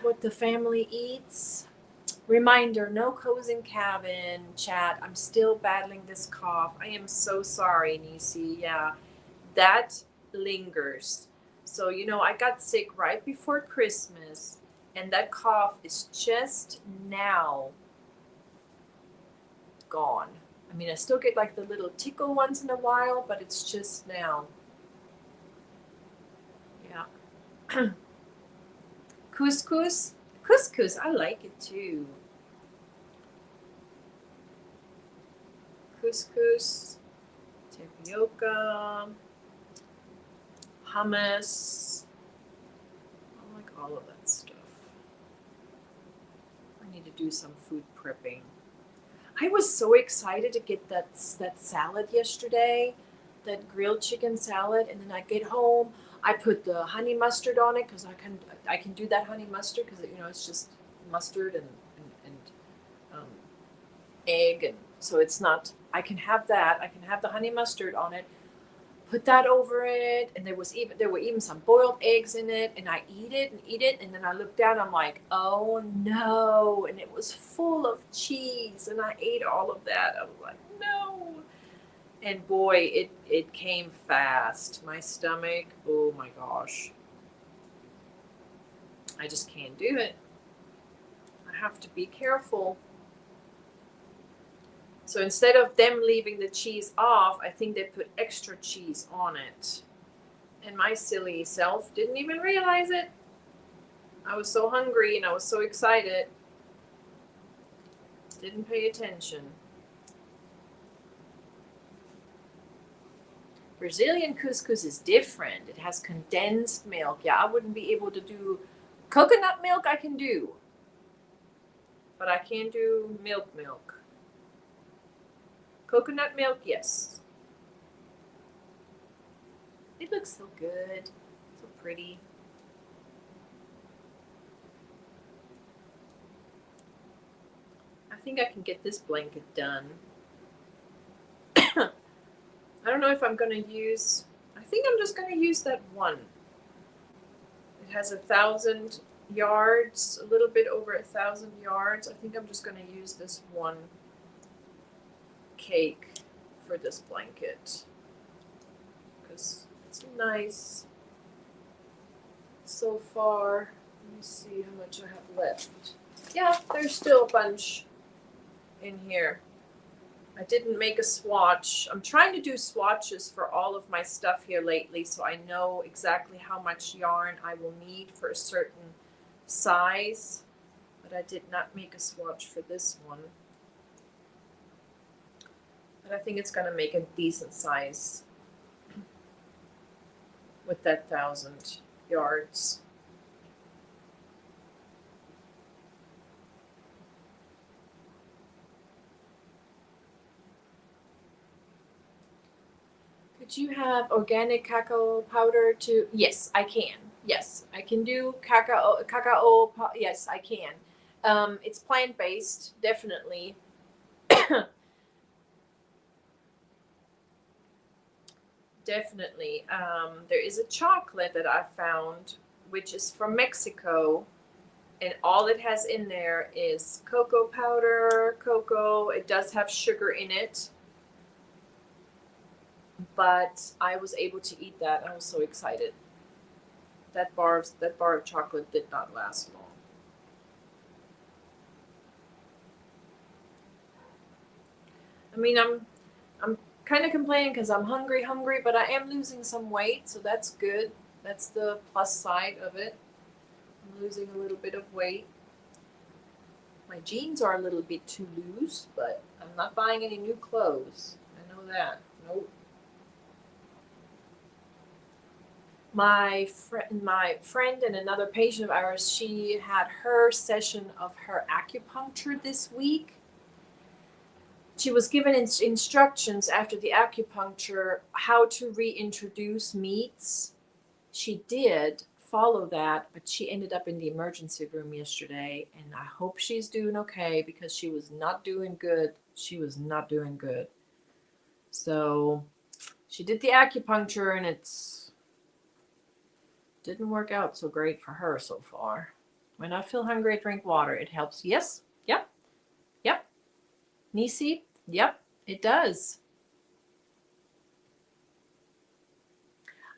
Speaker 1: what the family eats. Reminder, no cozy cabin chat. I'm still battling this cough. I am so sorry, Nisi. Yeah, that lingers. So, I got sick right before Christmas, and that cough is just now gone. I mean, I still get like the little tickle once in a while, but it's just now. Yeah. Couscous. Couscous, I like it too. Couscous, tapioca, hummus. I like all of that stuff. I need to do some food prepping. I was so excited to get that salad yesterday, that grilled chicken salad, and then I get home, I put the honey mustard on it because I can do that honey mustard because it's just mustard and egg, and so it's not. I can have that. I can have the honey mustard on it. Put that over it, and there were even some boiled eggs in it, and I eat it, and then I look down, I'm like, oh no, and it was full of cheese, and I ate all of that. I was like, no. And boy, it came fast. My stomach, oh my gosh. I just can't do it. I have to be careful. So instead of them leaving the cheese off, I think they put extra cheese on it. And my silly self didn't even realize it. I was so hungry and I was so excited. Didn't pay attention. Brazilian couscous is different. It has condensed milk. Yeah, I wouldn't be able to do coconut milk. I can do, but I can't do milk. Coconut milk, yes. It looks so good, so pretty. I think I can get this blanket done. I don't know if I'm going to use, I think I'm just going to use that one. It has 1,000 yards, a little bit over 1,000 yards. I think I'm just going to use this one cake for this blanket because it's nice so far. Let me see how much I have left. Yeah, there's still a bunch in here. I didn't make a swatch. I'm trying to do swatches for all of my stuff here lately so I know exactly how much yarn I will need for a certain size, but I did not make a swatch for this one. But I think it's going to make a decent size with that 1,000 yards. Could you have organic cacao powder to? Yes, I can. Yes, I can do cacao. Yes, I can. It's plant-based, definitely. Definitely. There is a chocolate that I found, which is from Mexico, and all it has in there is cocoa powder, cocoa. It does have sugar in it, but I was able to eat that. I was so excited. That bar of chocolate did not last long. I mean, I'm kind of complaining because I'm hungry, but I am losing some weight, so that's good. That's the plus side of it. I'm losing a little bit of weight. My jeans are a little bit too loose, but I'm not buying any new clothes. I know that. Nope. My friend and another patient of ours, she had her session of her acupuncture this week. She was given instructions after the acupuncture how to reintroduce meats. She did follow that, but she ended up in the emergency room yesterday, and I hope she's doing okay because she was not doing good. She was not doing good. So she did the acupuncture, and it's didn't work out so great for her so far. When I feel hungry, I drink water. It helps. Yes. Yep. Yep. Nisi. Yep. It does.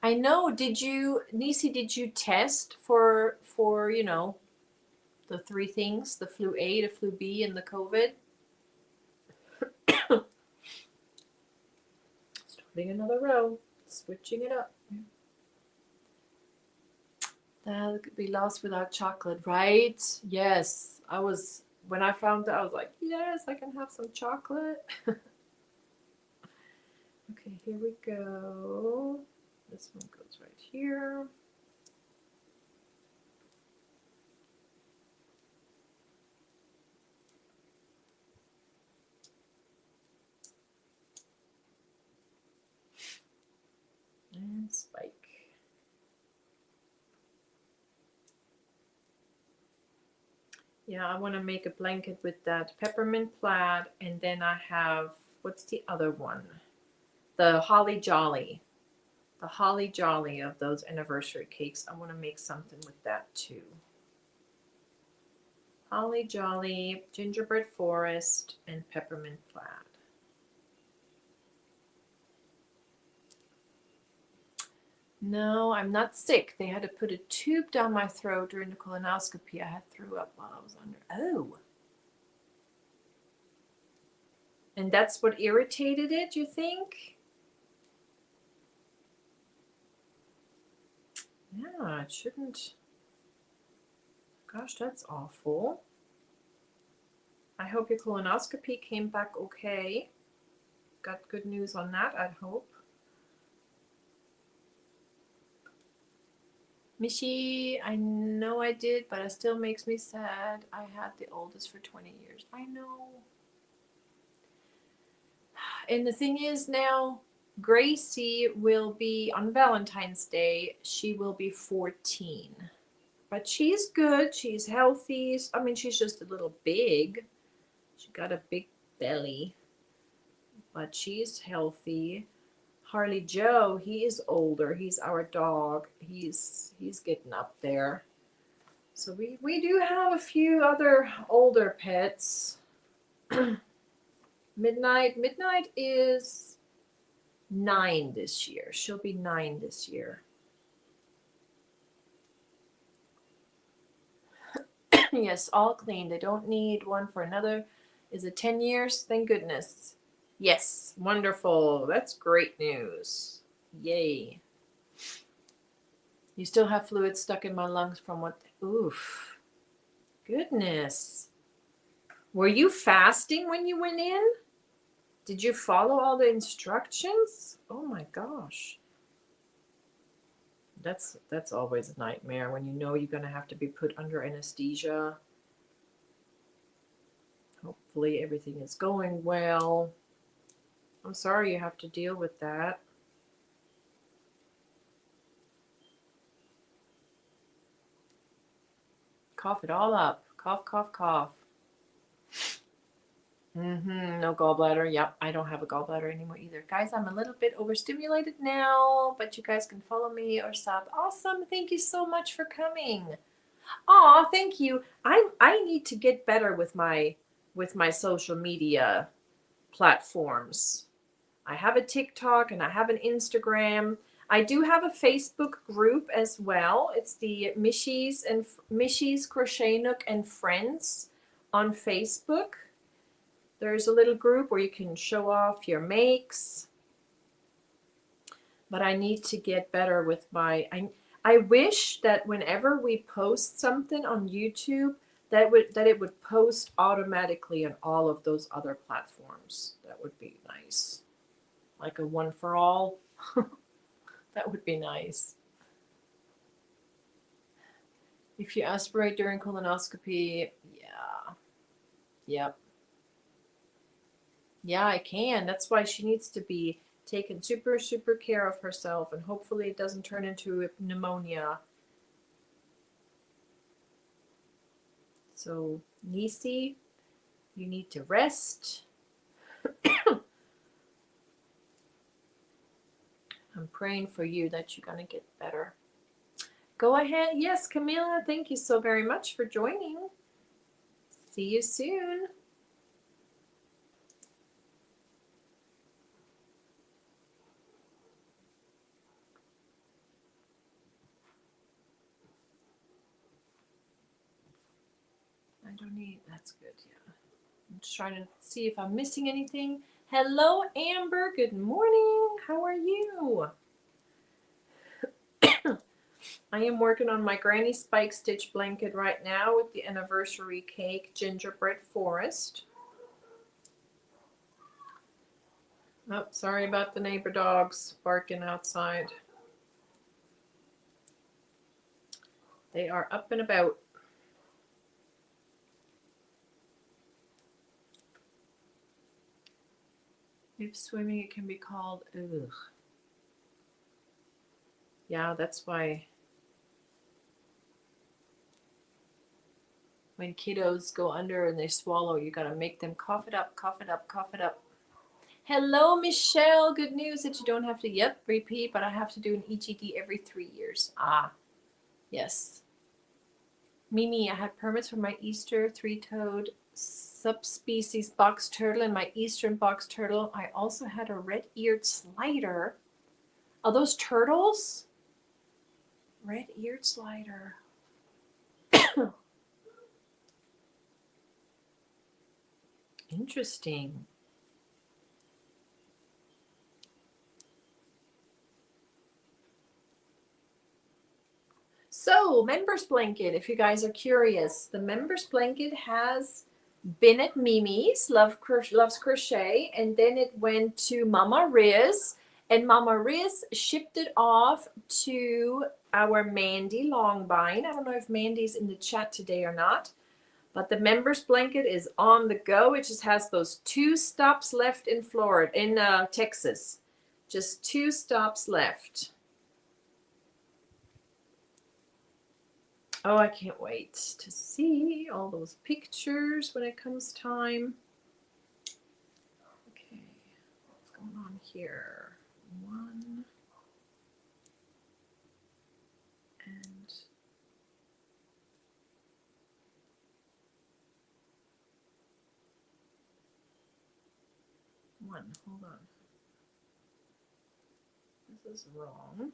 Speaker 1: I know. Nisi, did you test for the three things, the flu A, the flu B, and the COVID? Starting another row, switching it up. That could be lost without chocolate, right? Yes. When I found that, I was like, yes, I can have some chocolate. Okay, here we go. This one goes right here. And spike. Yeah, I want to make a blanket with that peppermint plaid, and then I have, what's the other one? The Holly Jolly. The Holly Jolly of those anniversary cakes. I want to make something with that too. Holly Jolly, gingerbread forest, and peppermint plaid. No, I'm not sick. They had to put a tube down my throat during the colonoscopy. I had threw up while I was under. Oh. And that's what irritated it, you think? Yeah, it shouldn't. Gosh, that's awful. I hope your colonoscopy came back okay. Got good news on that, I hope. Michi, I know I did, but it still makes me sad. I had the oldest for 20 years. I know. And the thing is now, Gracie will be, on Valentine's Day, she will be 14. But she's good. She's healthy. I mean, she's just a little big. She got a big belly. But she's healthy. Harley Joe, he is older. He's our dog. He's getting up there. So we do have a few other older pets. Midnight is 9 this year. She'll be 9 this year. Yes, all clean. They don't need one for another. Is it 10 years? Thank goodness. Yes, wonderful. That's great news. Yay. You still have fluid stuck in my lungs from what? Oof. Goodness. Were you fasting when you went in? Did you follow all the instructions? Oh my gosh. That's always a nightmare when you know you're going to have to be put under anesthesia. Hopefully everything is going well. I'm sorry you have to deal with that. Cough it all up. Cough, cough, cough. No gallbladder. Yep, I don't have a gallbladder anymore either. Guys, I'm a little bit overstimulated now, but you guys can follow me or sub. Awesome. Thank you so much for coming. Aw, thank you. I need to get better with my social media platforms. I have a TikTok and I have an Instagram. I do have a Facebook group as well. It's the Michi's Crochet Nook and Friends on Facebook. There's a little group where you can show off your makes. But I need to get better with my... I wish that whenever we post something on YouTube, that it would post automatically on all of those other platforms. That would be nice. Like a one for all. That would be nice. If you aspirate during colonoscopy, yeah. Yep. Yeah, I can. That's why she needs to be taking super, super care of herself, and hopefully it doesn't turn into pneumonia. So, Nisi, you need to rest. I'm praying for you that you're going to get better. Go ahead. Yes, Camilla, thank you so very much for joining. See you soon. I don't need, that's good, yeah. I'm just trying to see if I'm missing anything. Hello, Amber. Good morning. How are you? I am working on my Granny Spike Stitch blanket right now with the anniversary cake gingerbread forest. Oh, sorry about the neighbor dogs barking outside. They are up and about. If swimming, it can be called, ugh. Yeah, that's why when kiddos go under and they swallow, you gotta make them cough it up, cough it up, cough it up. Hello, Michelle. Good news that you don't have to, repeat, but I have to do an EGD every 3 years. Ah, yes. Mimi, I had permits for my Easter three-toed subspecies box turtle and my eastern box turtle. I also had a red-eared slider. Are those turtles? red-eared slider. Interesting. So, members blanket, if you guys are curious, the members blanket has been at Mimi's, Loves Crochet, and then it went to Mama Riz, and Mama Riz shipped it off to our Mandy Longvine. I don't know if Mandy's in the chat today or not, but the members blanket is on the go. It just has those 2 stops left in Florida, in Texas. Just 2 stops left. Oh, I can't wait to see all those pictures when it comes time. Okay, what's going on here? 1 and 1. Hold on. This is wrong.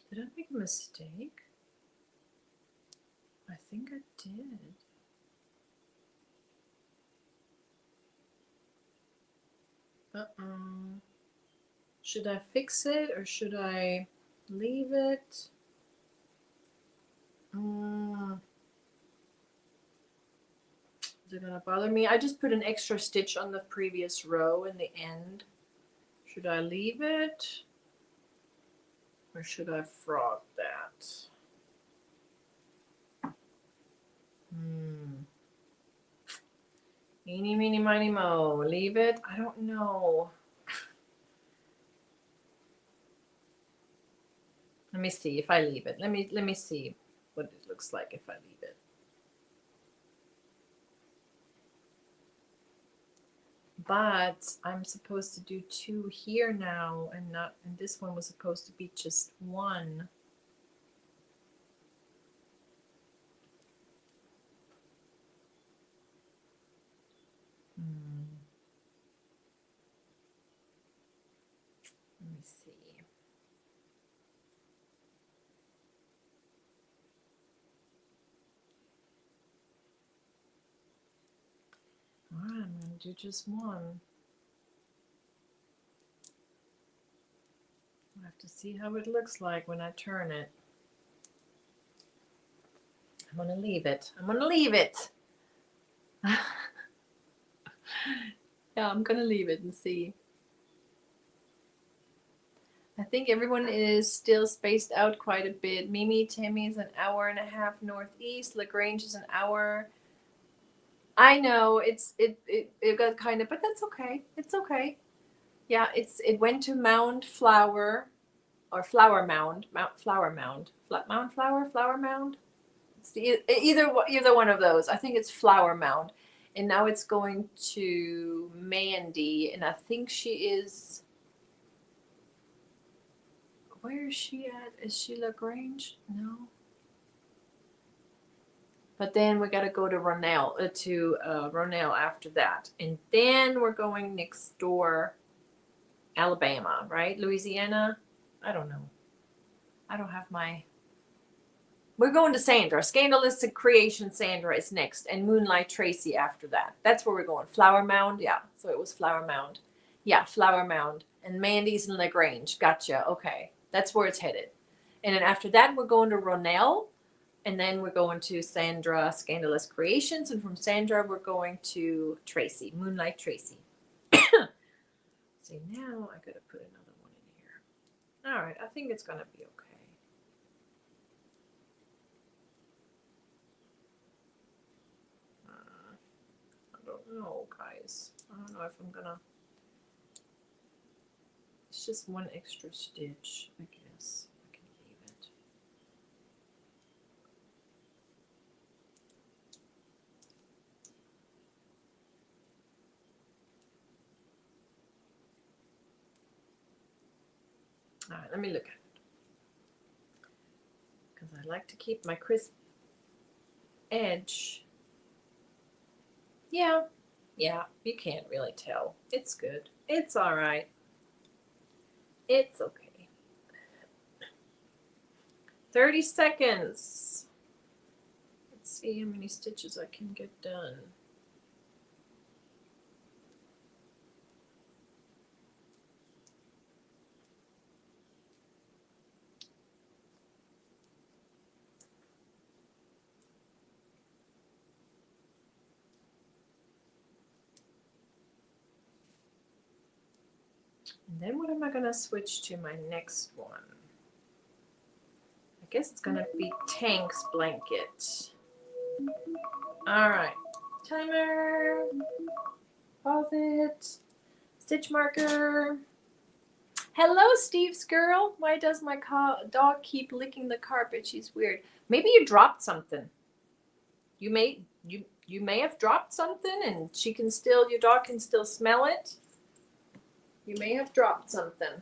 Speaker 1: Did I make a mistake? I think I did. Should I fix it or should I leave it? Is it gonna bother me? I just put an extra stitch on the previous row in the end. Should I leave it? Or should I frog that? Eeny, meeny, miny, mo. Leave it? I don't know. Let me see if I leave it. Let me see what it looks like if I leave it. But I'm supposed to do 2 here now and not, and this one was supposed to be just 1. Let me see. All right, I'm going to do just 1. I'll have to see how it looks like when I turn it. I'm going to leave it. I'm going to leave it. Yeah, I'm going to leave it and see. I think everyone is still spaced out quite a bit. Mimi, Tammy's an hour and a half northeast. LaGrange is an hour. I know it got kind of, but that's okay. It's okay. Yeah, it went to Mound Flower or Flower Mound, Flower Mound, Mound Flower, Flower Mound. It's either one of those. I think it's Flower Mound, and now it's going to Mandy, and I think she is. Where is she at? Is she LaGrange? No. But then we got to go to Ronell after that, and then we're going next door, Alabama, right? Louisiana. I don't know. I don't have my. We're going to Sandra. Scandalous Creation Sandra is next, and Moonlight Tracy after that. That's where we're going. Flower Mound, yeah. So it was Flower Mound. Yeah, Flower Mound. And Mandy's and LaGrange. Gotcha. Okay. That's where it's headed. And then after that, we're going to Ronell. And then we're going to Sandra, Scandalous Creations. And from Sandra, we're going to Tracy, Moonlight Tracy. See, now I got to put another one in here. All right. I think it's going to be okay. No, guys, I don't know if I'm gonna. It's just 1 extra stitch, I guess. I can leave it. All right, let me look at it because I like to keep my crisp edge. Yeah, Yeah, you can't really tell. It's good. It's all right. It's okay. 30 seconds. Let's see how many stitches I can get done. And then what am I going to switch to my next one? I guess it's going to be Tank's blanket. All right. Timer. Pause it. Stitch marker. Hello, Steve's girl. Why does my dog keep licking the carpet? She's weird. Maybe you dropped something. You may have dropped something, and your dog can still smell it. You may have dropped something.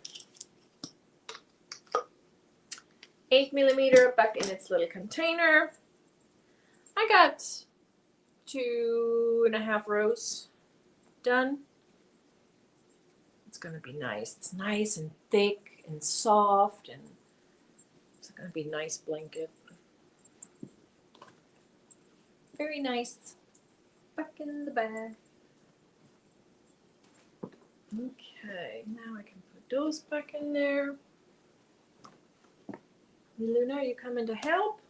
Speaker 1: 8mm back in its little container. I got 2.5 rows done. It's gonna be nice. It's nice and thick and soft, and it's gonna be a nice blanket. Very nice. Back in the bag. Okay, now I can put those back in there. Luna, are you coming to help?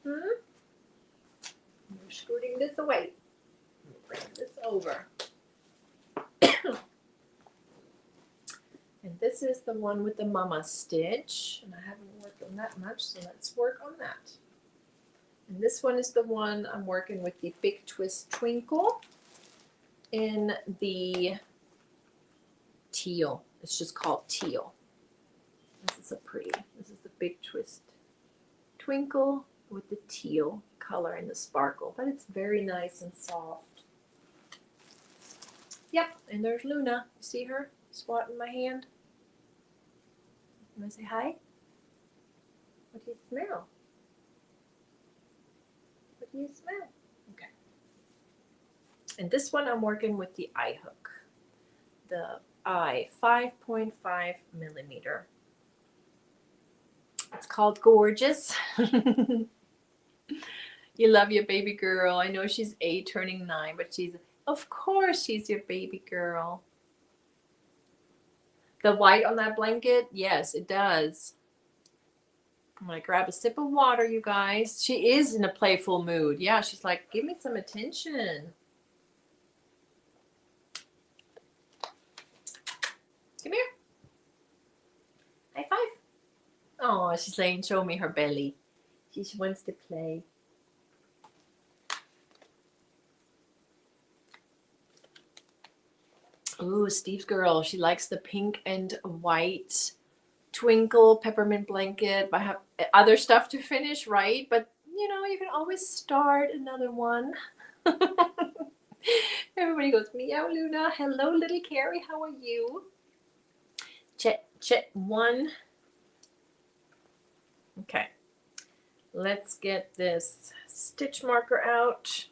Speaker 1: You're scooting this away. Bring this over. And this is the one with the mama stitch. And I haven't worked on that much, so let's work on that. And this one is the one I'm working with the Big Twist Twinkle in the teal. It's just called teal. This is the Big Twist Twinkle with the teal color and the sparkle, but it's very nice and soft. Yep, and there's Luna. You see her swatting my hand? You want to say hi? What do you smell? What do you smell? Okay. And this one I'm working with the eye hook. The eye, 5.5mm. It's called Gorgeous. You love your baby girl. I know she's 8 turning 9, but of course she's your baby girl. The white on that blanket, yes, it does. I'm gonna grab a sip of water, you guys. She is in a playful mood. Yeah, she's like, give me some attention. Come here. High five. Oh, she's saying, show me her belly. She wants to play. Ooh, Steve's girl. She likes the pink and white twinkle peppermint blanket. I have other stuff to finish, right? But, you know, you can always start another one. Everybody goes, meow, Luna. Hello, little Carrie. How are you? Check one. Okay. Let's get this stitch marker out.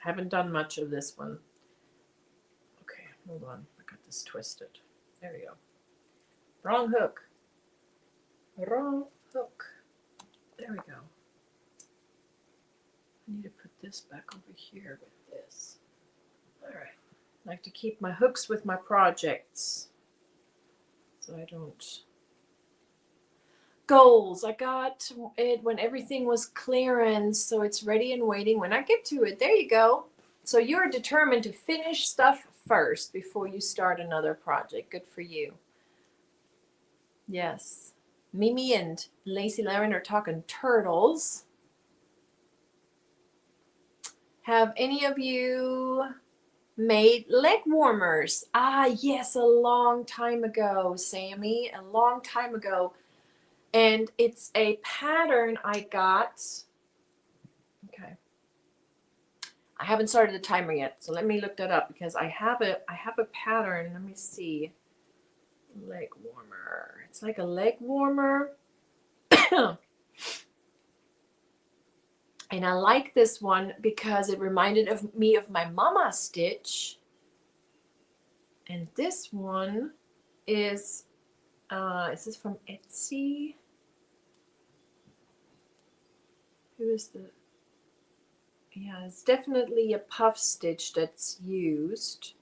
Speaker 1: I haven't done much of this one. Okay, hold on. I got this twisted. There we go. Wrong hook. Wrong hook. There we go. I need to put this back over here with this. All right. I like to keep my hooks with my projects so I don't. Goals. I got it when everything was clearance, so it's ready and waiting when I get to it. There you go. So you're determined to finish stuff first before you start another project. Good for you. Yes. Mimi and Lacey Laren are talking turtles. Have any of you made leg warmers? Ah, yes, a long time ago, Sammy. A long time ago. And it's a pattern I got. Okay. I haven't started the timer yet, so let me look that up because I have a pattern. Let me see. Leg warmer. It's like a leg warmer. And I like this one because it reminded of me of my mama stitch. And this one is this from Etsy? Who is the, yeah, it's definitely a puff stitch that's used.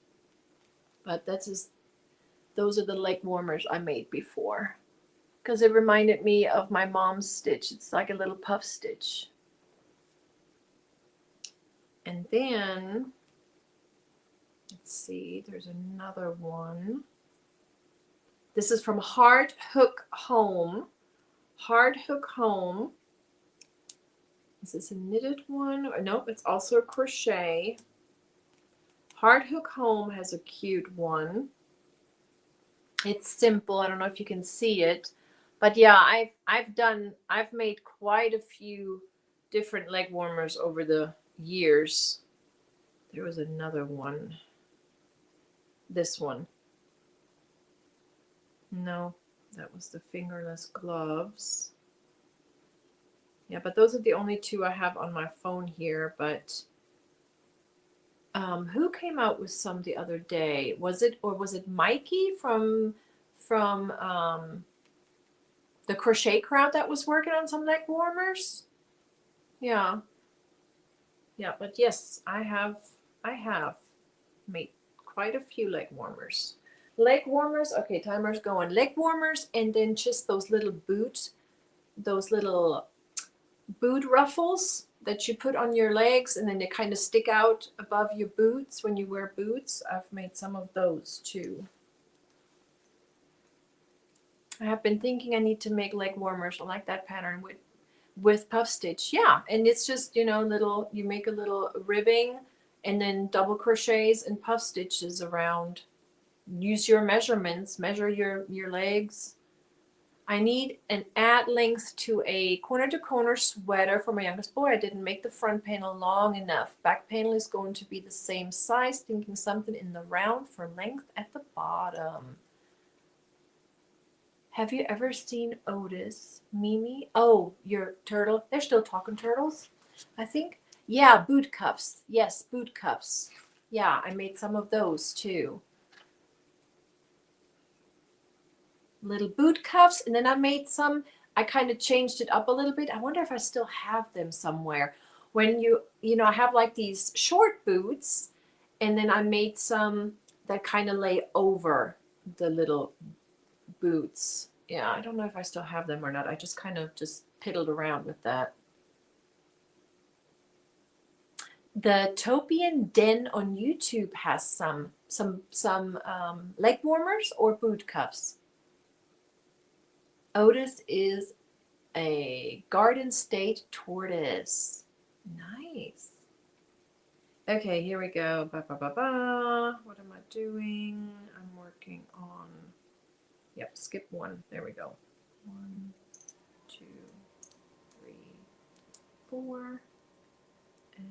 Speaker 1: But that's just, those are the leg warmers I made before. Because it reminded me of my mom's stitch. It's like a little puff stitch. And then, let's see, there's another one. This is from Hard Hook Home. Hard Hook Home. Is this a knitted one? Nope, it's also a crochet. Hard Hook Home has a cute one. It's simple. I don't know if you can see it. But yeah, I've made quite a few different leg warmers over the years. There was another one. This one. No, that was the fingerless gloves. Yeah, but those are the only two I have on my phone here. But who came out with some the other day? Was it Mikey from the Crochet Crowd that was working on some leg warmers? Yeah. Yeah, but yes, I have made quite a few leg warmers. Leg warmers, okay, timer's going. Leg warmers, and then just those little boot ruffles that you put on your legs, and then they kind of stick out above your boots when you wear boots. I've made some of those too. I have been thinking I need to make leg warmers. I like that pattern with puff stitch. Yeah, and it's just, you know, you make a little ribbing and then double crochets and puff stitches around. Use your measurements, measure your legs. I need an add length to a corner to corner sweater for my youngest boy. I didn't make the front panel long enough. Back panel is going to be the same size, thinking something in the round for length at the bottom. Have you ever seen Otis? Mimi? Oh, your turtle. They're still talking turtles, I think. Yeah, boot cuffs. Yes, boot cuffs. Yeah, I made some of those too. Little boot cuffs, and then I made some, I kind of changed it up a little bit. I wonder if I still have them somewhere. When you know, I have like these short boots, and then I made some that kind of lay over the little boots. Yeah, I don't know if I still have them or not. I just kind of just piddled around with that. The Topian Den on YouTube has some leg warmers or boot cuffs. Otis is a Garden State tortoise. Nice. Okay, here we go. Ba, ba, ba, ba. What am I doing? I'm working on, yep, skip one. There we go. 1, 2, 3, 4. And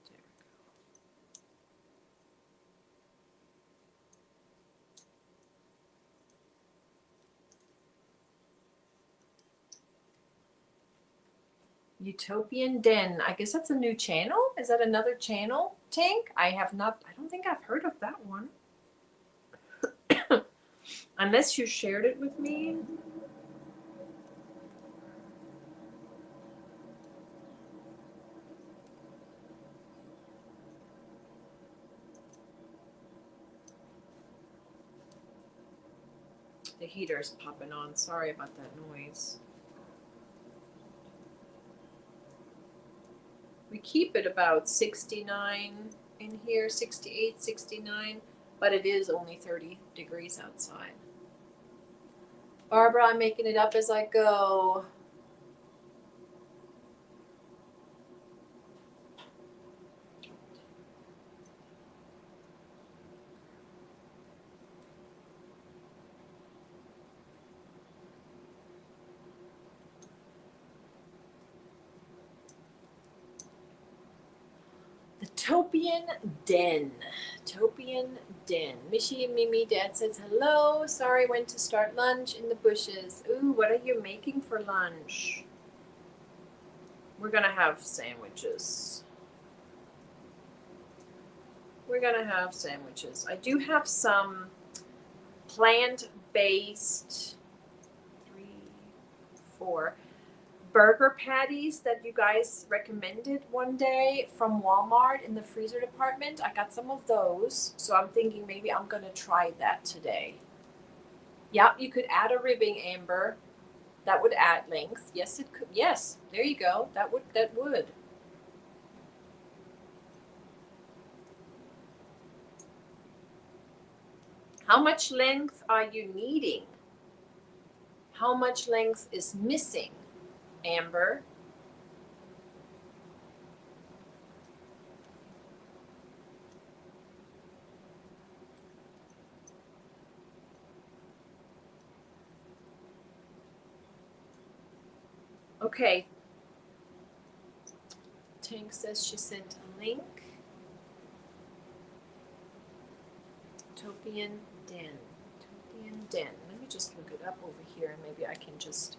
Speaker 1: there we go. Utopian Den. I guess that's a new channel. Is that another channel, Tink? I don't think I've heard of that one. Unless you shared it with me. The heater's popping on. Sorry about that noise. We keep it about 69 in here, 68, 69, but it is only 30 degrees outside. Barbara, I'm making it up as I go. Topian Den. Topian Den. Michi and Mimi, Dad says hello. Sorry, went to start lunch in the bushes. Ooh, what are you making for lunch? We're gonna have sandwiches. We're gonna have sandwiches. I do have some plant-based 3, 4 burger patties that you guys recommended one day from Walmart in the freezer department. I got some of those, so I'm thinking maybe I'm gonna try that today. Yeah, you could add a ribbing, Amber. That would add length. Yes, it could. Yes, there you go. That would. How much length are you needing? How much length is missing, Amber? Okay. Tank says she sent a link. Topian Den. Topian Den. Let me just look it up over here and maybe I can just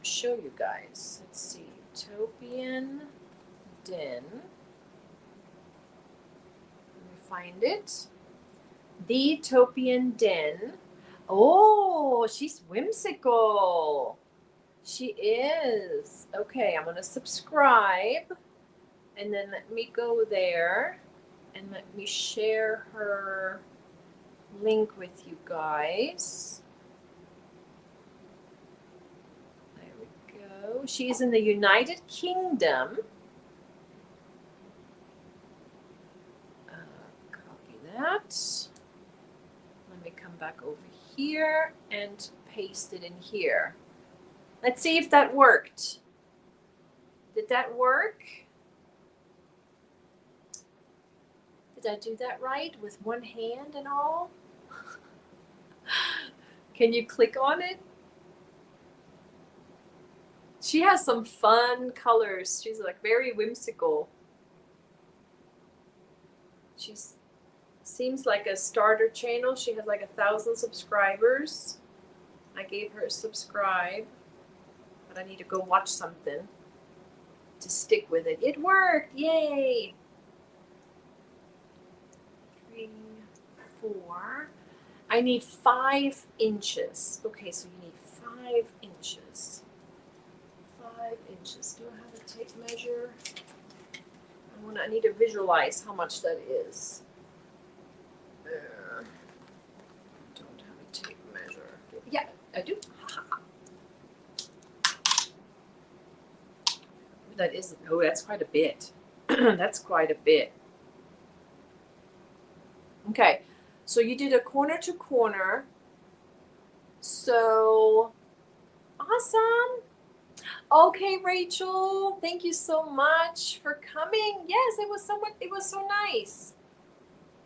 Speaker 1: show you guys. Let's see. Topian Den. Let me find it. The Topian Den. Oh, she's whimsical. She is. Okay, I'm going to subscribe. And then let me go there. And let me share her link with you guys. There we go. She's in the United Kingdom. Copy that. Let me come back over here and paste it in here. Let's see if that worked. Did that work? Did I do that right with one hand and all? Can you click on it? She has some fun colors. She's like very whimsical. She seems like a starter channel. She has like 1,000 subscribers. I gave her a subscribe, but I need to go watch something to stick with it. It worked! Yay! 3, 4. I need 5 inches. Okay, so you need 5 inches. 5 inches. Do I have a tape measure? I need to visualize how much that is. Don't have a tape measure. Yeah, I do. That is, oh, that's quite a bit. That's quite a bit. Okay, so you did a corner to corner. So awesome. Okay, Rachel, thank you so much for coming. Yes, it was so nice.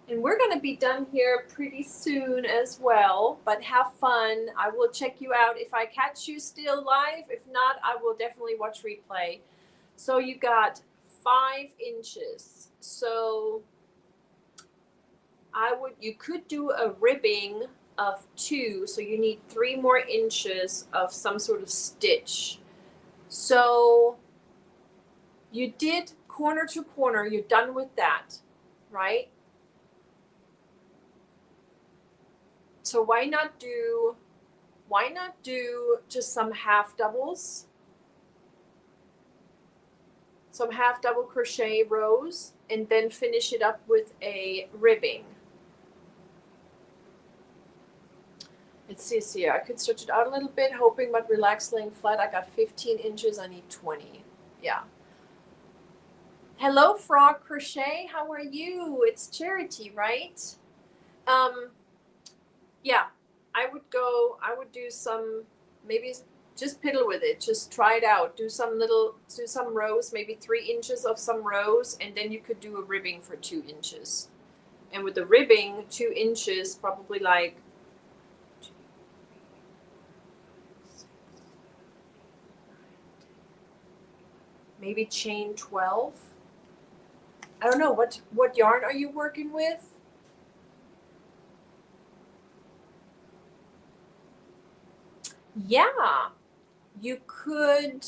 Speaker 1: And we're going to be done here pretty soon as well, but have fun. I will check you out if I catch you still live. If not, I will definitely watch replay. So you got 5 inches. So you could do a ribbing of 2, so you need 3 more inches of some sort of stitch. So you did corner to corner, you're done with that, right? So why not do just some half doubles? Some half double crochet rows and then finish it up with a ribbing. It says here, I could stretch it out a little bit, hoping but relax, laying flat. I got 15 inches, I need 20. Yeah. Hello, Frog Crochet, how are you? It's Charity, right? Yeah, I would do some, maybe just piddle with it, just try it out. Do some rows, maybe 3 inches of some rows, and then you could do a ribbing for 2 inches. And with the ribbing, 2 inches, probably like maybe chain 12. I don't know, what yarn are you working with? Yeah, you could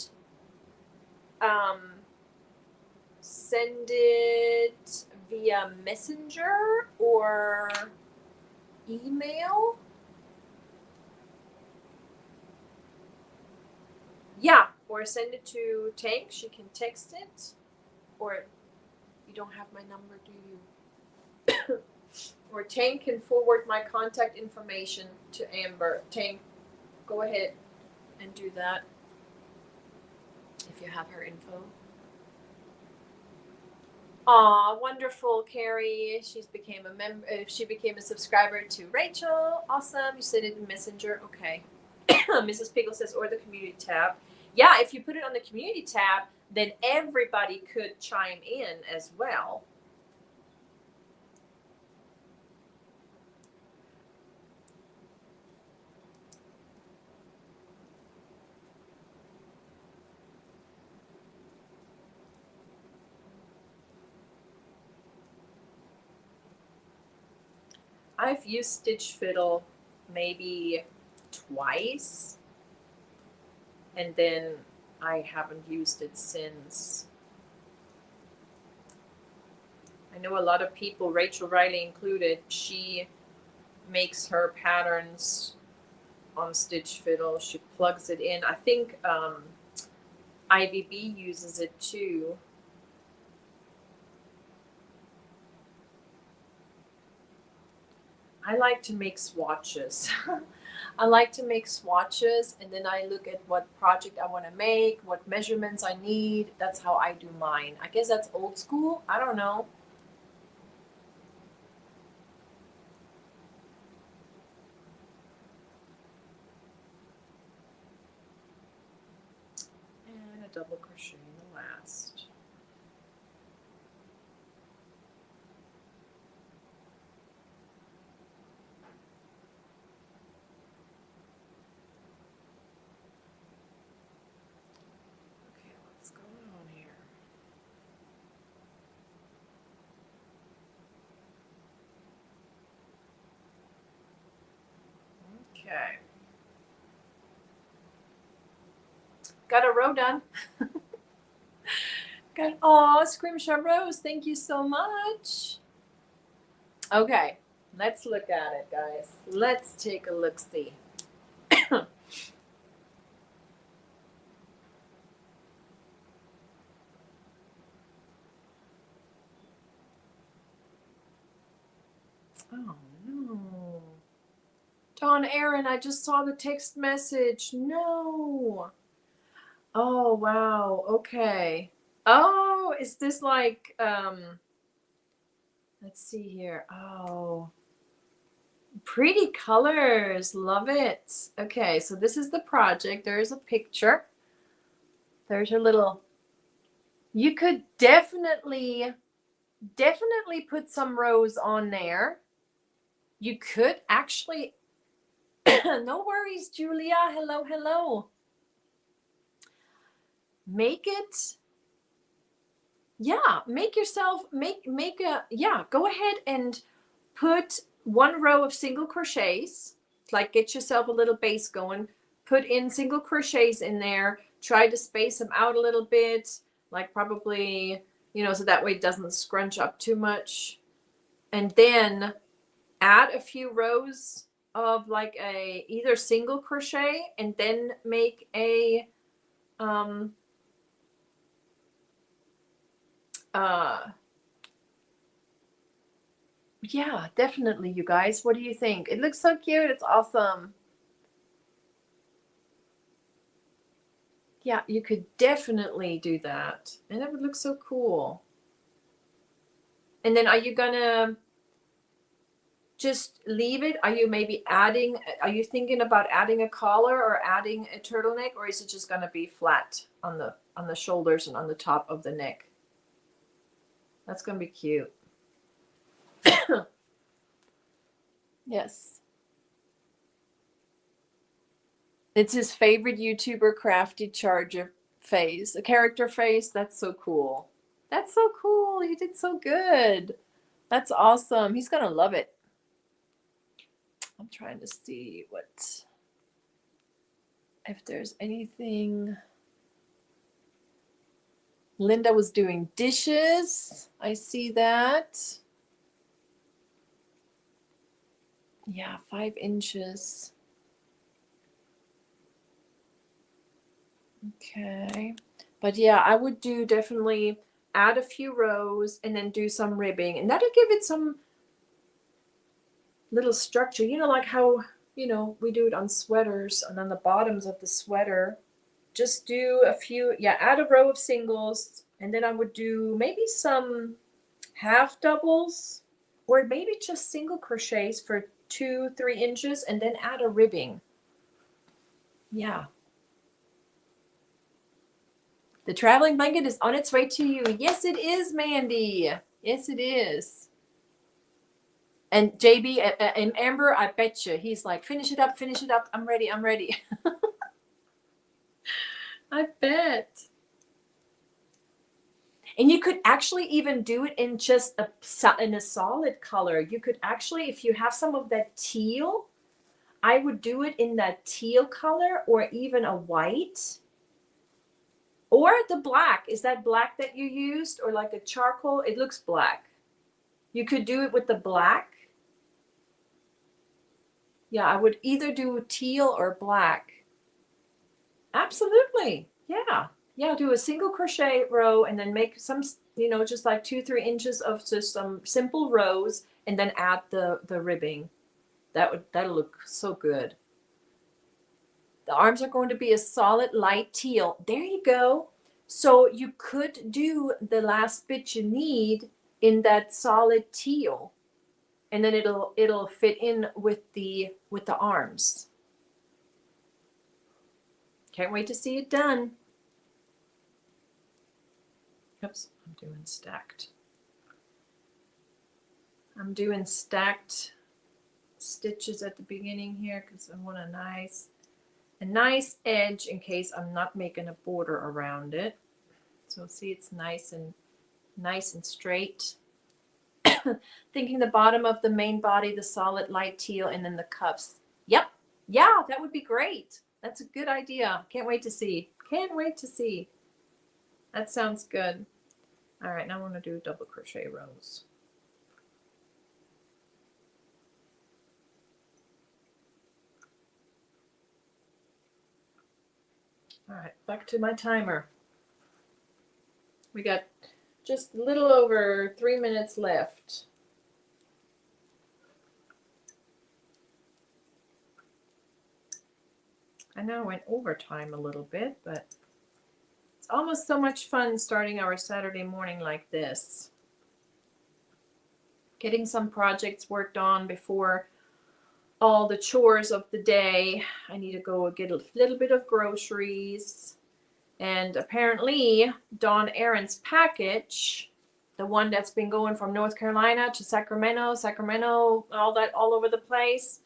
Speaker 1: send it via Messenger or email. Yeah, or send it to Tank. She can text it. Or you don't have my number, do you? Or Tank can forward my contact information to Amber. Tank, go ahead and do that if you have her info. Aw, wonderful, Carrie. She became a member. She became a subscriber to Rachel. Awesome. You sent it in Messenger. Okay. Mrs. Pickle says, or the community tab. Yeah, if you put it on the community tab, then everybody could chime in as well. I've used Stitch Fiddle maybe twice, and then I haven't used it since. I know a lot of people, Rachel Riley included, she makes her patterns on Stitch Fiddle. She plugs it in. I think IVB uses it too. I like to make swatches. I like to make swatches, and then I look at what project I want to make, what measurements I need. That's how I do mine. I guess that's old school. I don't know. And a double crochet in the last. Okay, what's going on here? Okay. Got a row done. Got, aw, Scrimshaw Rose, thank you so much. Okay, let's look at it, guys. Let's take a look-see. Oh, no. Dawn Aaron, I just saw the text message. No. Oh, wow. Okay. Oh, is this like, let's see here. Oh, pretty colors. Love it. Okay, so this is the project. There's a picture. There's your little, you could definitely put some rows on there. You could actually, no worries, Julia. Hello, hello. Make it, yeah, make yourself, make a, yeah, go ahead and put one row of single crochets, like get yourself a little base going, put in single crochets in there, try to space them out a little bit, like probably, you know, so that way it doesn't scrunch up too much. And then add a few rows of like a either single crochet and then make a yeah, definitely, you guys. What do you think? It looks so cute. It's awesome. Yeah, you could definitely do that. And that would look so cool. And then are you gonna just leave it? Are you maybe adding, are you thinking about adding a collar or adding a turtleneck, or is it just gonna be flat on the shoulders and on the top of the neck? That's gonna be cute. Yes. It's his favorite YouTuber crafty charger phase. A character phase. That's so cool. That's so cool. You did so good. That's awesome. He's gonna love it. I'm trying to see what, if there's anything. Linda was doing dishes. I see that. Yeah, 5 inches. Okay. But yeah, I would do definitely add a few rows and then do some ribbing. And that'll give it some little structure. You know, like how, you know, we do it on sweaters and on the bottoms of the sweater. Just do a few, yeah, add a row of singles. And then I would do maybe some half doubles or maybe just single crochets for 2-3 inches and then add a ribbing. Yeah. The traveling blanket is on its way to you. Yes, it is, Mandy. Yes, it is. And JB and Amber, I bet you he's like, finish it up, finish it up. I'm ready, I'm ready. I bet. And you could actually even do it in just in a solid color. You could actually, if you have some of that teal, I would do it in that teal color or even a white. Or the black. Is that black that you used? Or like a charcoal? It looks black. You could do it with the black. Yeah, I would either do teal or black. Absolutely. Yeah. Yeah, do a single crochet row and then make some, you know, just like 2-3 inches of just some simple rows and then add the ribbing. That'll look so good. The arms are going to be a solid light teal. There you go. So you could do the last bit you need in that solid teal. And then it'll fit in with the arms. Can't wait to see it done. Oops, I'm doing stacked. I'm doing stacked stitches at the beginning here because I want a nice edge in case I'm not making a border around it. So see, it's nice and straight. Thinking the bottom of the main body, the solid light teal, and then the cuffs. Yep. Yeah, that would be great. That's a good idea. Can't wait to see. Can't wait to see. That sounds good. All right, now I want to do double crochet rows. All right, back to my timer. We got just a little over 3 minutes left. I know I went overtime a little bit, but it's almost so much fun starting our Saturday morning like this. Getting some projects worked on before all the chores of the day. I need to go get a little bit of groceries. And apparently Dawn Aaron's package, the one that's been going from North Carolina to Sacramento, all that all over the place,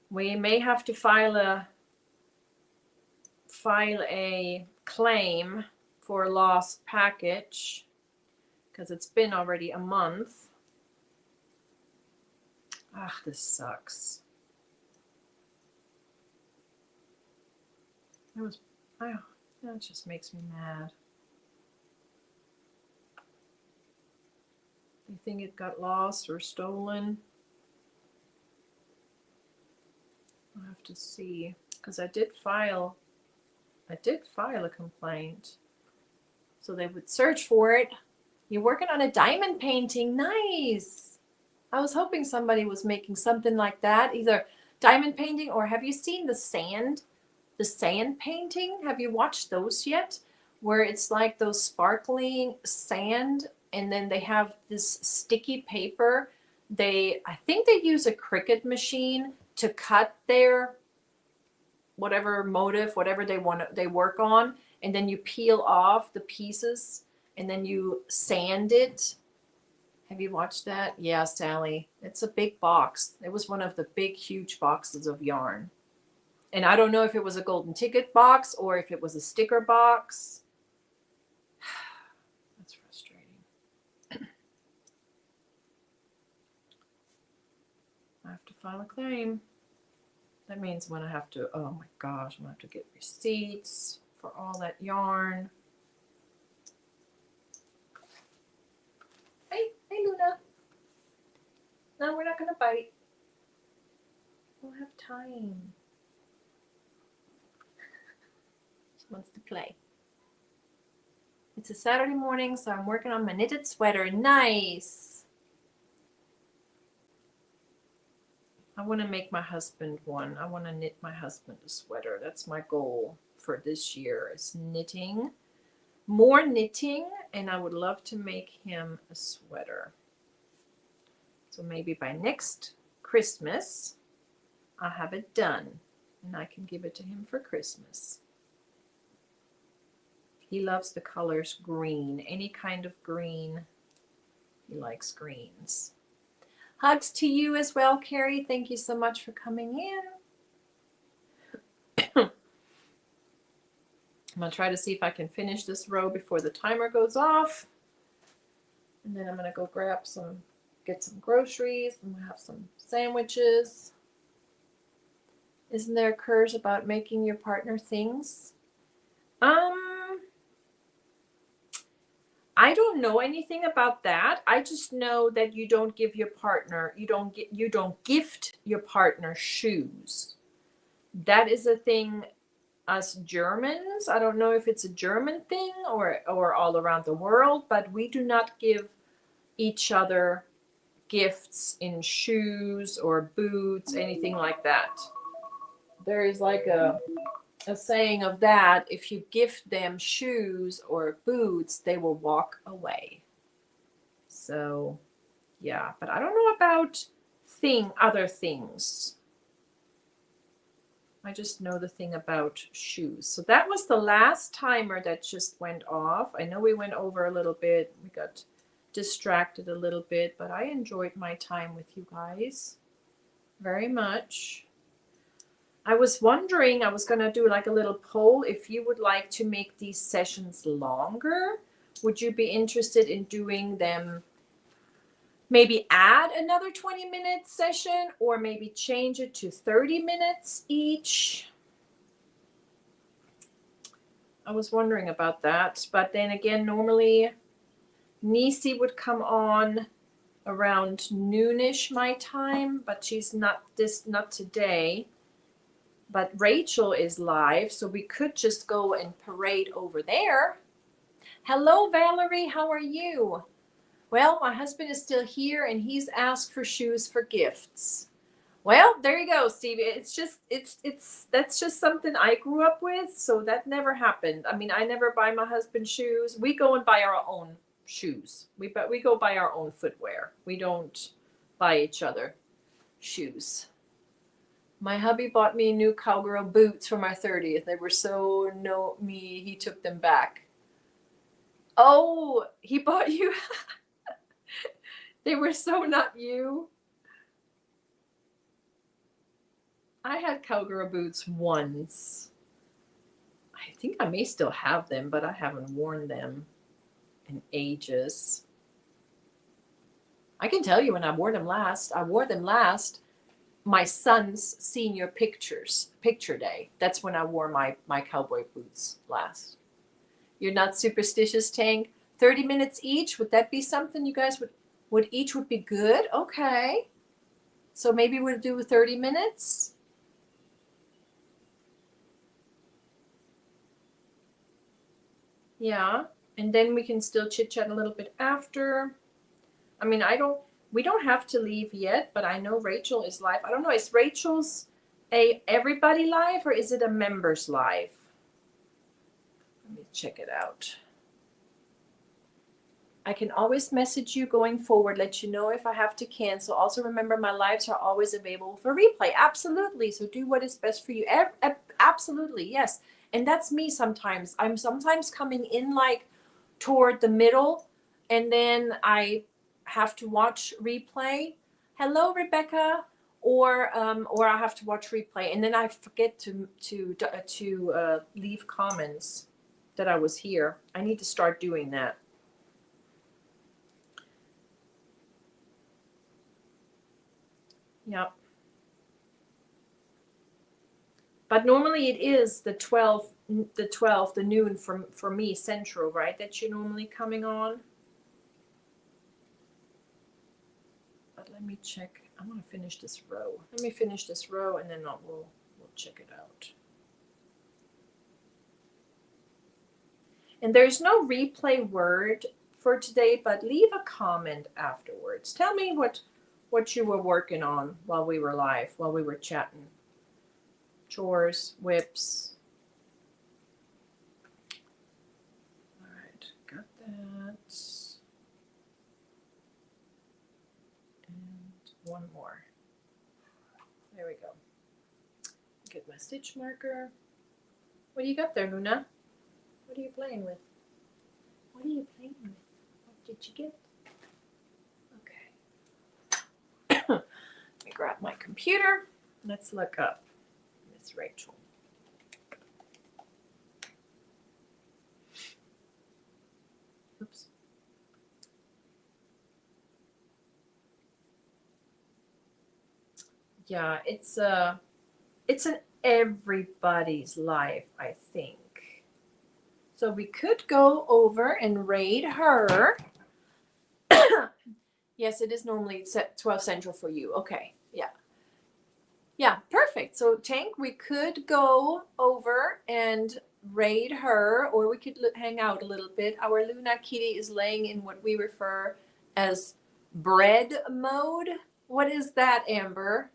Speaker 1: we may have to file a claim for a lost package because it's been already a month. Ah, this sucks. That just makes me mad. You think it got lost or stolen? I'll have to see, because I did file a complaint. So they would search for it. You're working on a diamond painting. Nice. I was hoping somebody was making something like that, either diamond painting or have you seen the sand painting? Have you watched those yet? Where it's like those sparkling sand and then they have this sticky paper. I think they use a Cricut machine to cut their whatever motif, whatever they work on, and then you peel off the pieces and then you sand it. Have you watched that? Yeah, Sally. It's a big box. It was one of the big, huge boxes of yarn. And I don't know if it was a golden ticket box or if it was a sticker box. That's frustrating. I have to file a claim. That means when I have to, oh my gosh, I'm going to have to get receipts for all that yarn. Hey, Luna. No, we're not going to bite. We'll have time. She wants to play. It's a Saturday morning, so I'm working on my knitted sweater. Nice. I want to make my husband one. I want to knit my husband a sweater. That's my goal for this year, is knitting. More knitting, and I would love to make him a sweater. So maybe by next Christmas, I'll have it done, and I can give it to him for Christmas. He loves the colors green, any kind of green. He likes greens. Hugs to you as well, Carrie. Thank you so much for coming in. I'm going to try to see if I can finish this row before the timer goes off. And then I'm going to go get some groceries, and we'll have some sandwiches. Isn't there a curse about making your partner things? I don't know anything about that. I just know that you don't give your partner, you don't gift your partner shoes. That is a thing us Germans. I don't know if it's a German thing or all around the world, but we do not give each other gifts in shoes or boots, anything like that. There is like a saying of that, if you gift them shoes or boots, they will walk away. So yeah, but I don't know about other things. I just know the thing about shoes. So that was the last timer that just went off. I know we went over a little bit. We got distracted a little bit, but I enjoyed my time with you guys very much. I was wondering, I was going to do like a little poll. If you would like to make these sessions longer, would you be interested in doing them, maybe add another 20-minute session, or maybe change it to 30 minutes each? I was wondering about that. But then again, normally Nisi would come on around noonish my time, but she's not today. But Rachel is live, so we could just go and parade over there. Hello, Valerie. How are you? Well, my husband is still here, and he's asked for shoes for gifts. Well, there you go, Stevie. It's that's just something I grew up with, so that never happened. I mean, I never buy my husband shoes. We go and buy our own shoes. We go buy our own footwear. We don't buy each other shoes. My hubby bought me new cowgirl boots for my 30th. They were so me. He took them back. Oh, he bought you. They were so not you. I had cowgirl boots once. I think I may still have them, but I haven't worn them in ages. I can tell you when I wore them last. I wore them last my son's senior picture day. That's when I wore my cowboy boots last. You're not superstitious, Tang? 30 minutes each? Would that be something you guys would be good? Okay. So maybe we'll do 30 minutes. Yeah. And then we can still chit chat a little bit after. I mean, we don't have to leave yet, but I know Rachel is live. I don't know, is Rachel's a everybody live or is it a members live? Let me check it out. I can always message you going forward, let you know if I have to cancel. Also remember, my lives are always available for replay. Absolutely. So do what is best for you. Absolutely. Yes. And that's me sometimes. I'm sometimes coming in like toward the middle, and then I have to watch replay. Hello, Rebecca. Or I have to watch replay, and then I forget to leave comments that I was here. I need to start doing that. Yep. But normally it is the 12, the noon for me Central, right? That you're normally coming on. Let me check. I want to finish this row. Let me finish this row and then we'll check it out. And there's no replay word for today, but leave a comment afterwards. Tell me what you were working on while we were live, while we were chatting. Chores, whips. All right, got that. And one more. There we go. Get my stitch marker. What do you got there, Luna? What are you playing with? What are you playing with? What did you get? Okay. Let me grab my computer. Let's look up Miss Rachel. Oops. Yeah, it's an everybody's life, I think. So we could go over and raid her. Yes, it is normally 12 Central for you. Okay, yeah. Yeah, perfect. So Tank, we could go over and raid her, or we could hang out a little bit. Our Luna Kitty is laying in what we refer as bread mode. What is that, Amber?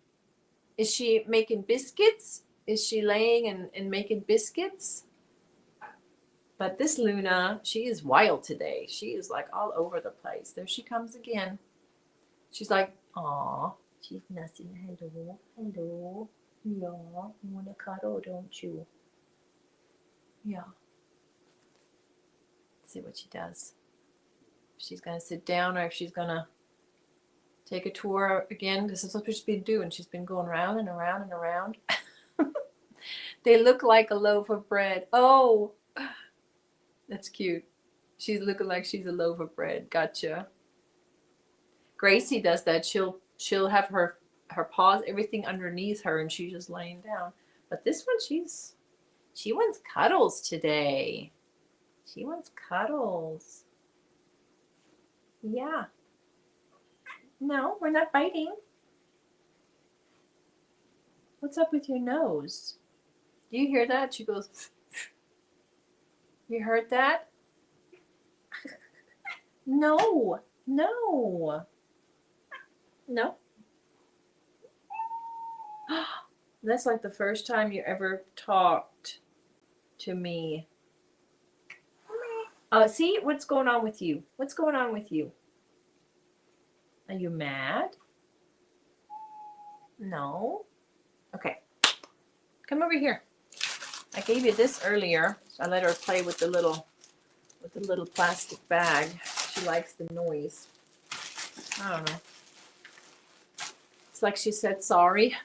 Speaker 1: Is she making biscuits? Is she laying and making biscuits? But this Luna, she is wild today. She is like all over the place. There she comes again. She's like, aw, she's nussing. Hello, hello. Yeah, you want to cuddle, don't you? Yeah. Let's see what she does. If she's going to sit down or if she's going to take a tour again. This is what she's been doing. She's been going around and around and around. They look like a loaf of bread. Oh, that's cute. She's looking like she's a loaf of bread. Gotcha. Gracie does that. She'll have her paws, everything underneath her, and she's just laying down. But this one, she wants cuddles today. She wants cuddles. Yeah. No, we're not biting. What's up with your nose? Do you hear that? She goes, you heard that? No, no. No. That's like the first time you ever talked to me. See, what's going on with you? What's going on with you? Are you mad? No. Okay. Come over here. I gave you this earlier. So I let her play with the little plastic bag. She likes the noise. I don't know. It's like she said sorry.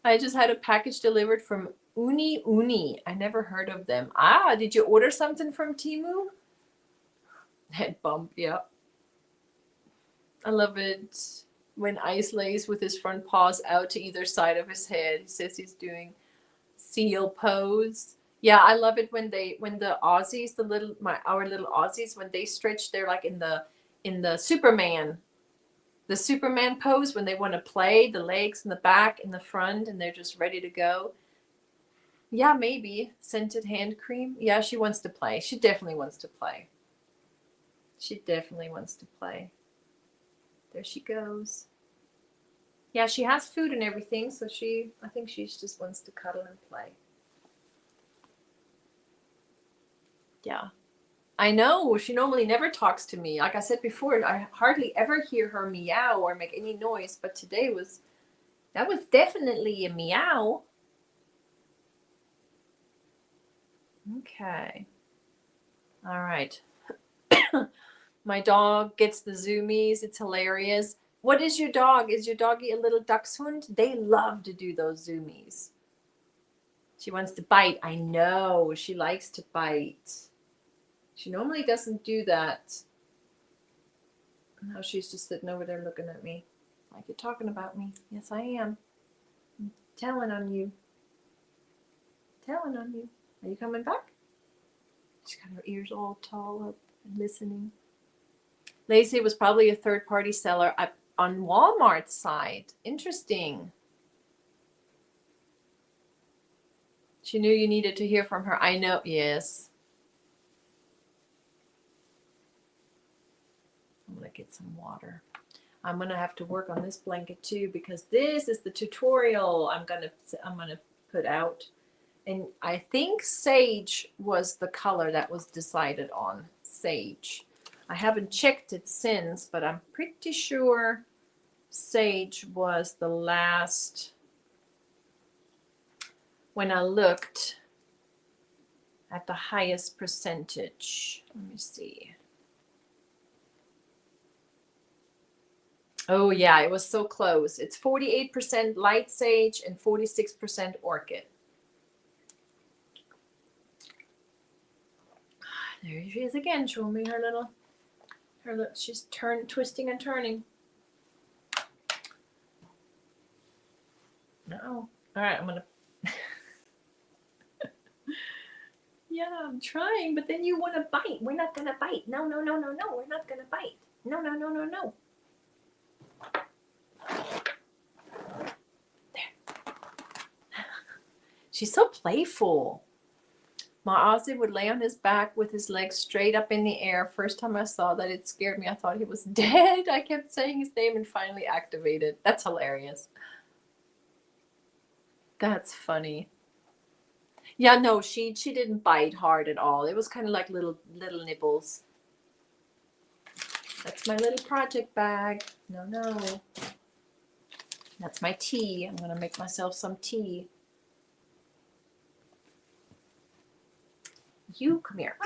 Speaker 1: I just had a package delivered from Uni Uni. I never heard of them. Ah, did you order something from Temu? Head bump, yeah. I love it when Ice lays with his front paws out to either side of his head. He says he's doing seal pose. Yeah, I love it when the Aussies, our little Aussies, when they stretch, they're like in the Superman pose when they want to play, the legs in the back and the front, and they're just ready to go. Yeah, maybe scented hand cream. Yeah, she wants to play. She definitely wants to play. She definitely wants to play. There she goes. Yeah, she has food and everything, so I think she just wants to cuddle and play. Yeah. I know, she normally never talks to me. Like I said before, I hardly ever hear her meow or make any noise, but today was definitely a meow. Okay. All right. My dog gets the zoomies. It's hilarious. What is your dog? Is your doggy a little dachshund? They love to do those zoomies. She wants to bite. I know. She likes to bite. She normally doesn't do that. Now she's just sitting over there looking at me. Like, you're talking about me. Yes, I am. I'm telling on you. Telling on you. Are you coming back? She's got her ears all tall up and listening. Lacey was probably a third-party seller on Walmart's side. Interesting. She knew you needed to hear from her. I know. Yes. I'm going to get some water. I'm going to have to work on this blanket too, because this is the tutorial I'm going to put out. And I think sage was the color that was decided on. Sage. I haven't checked it since, but I'm pretty sure sage was the last when I looked at the highest percentage. Let me see. Oh yeah, it was so close. It's 48% light sage and 46% orchid. There she is again, showing me her little, she's twisting and turning. No. All right, I'm gonna. Yeah, I'm trying, but then you want to bite. We're not gonna bite. No, no, no, no, no. We're not gonna bite. No, no, no, no, no. There. She's so playful. My Aussie would lay on his back with his legs straight up in the air. First time I saw that, it scared me. I thought he was dead. I kept saying his name and finally activated. That's hilarious. That's funny. Yeah, no, she didn't bite hard at all. It was kind of like little nibbles. That's my little project bag. No, no. That's my tea. I'm going to make myself some tea. You, come here.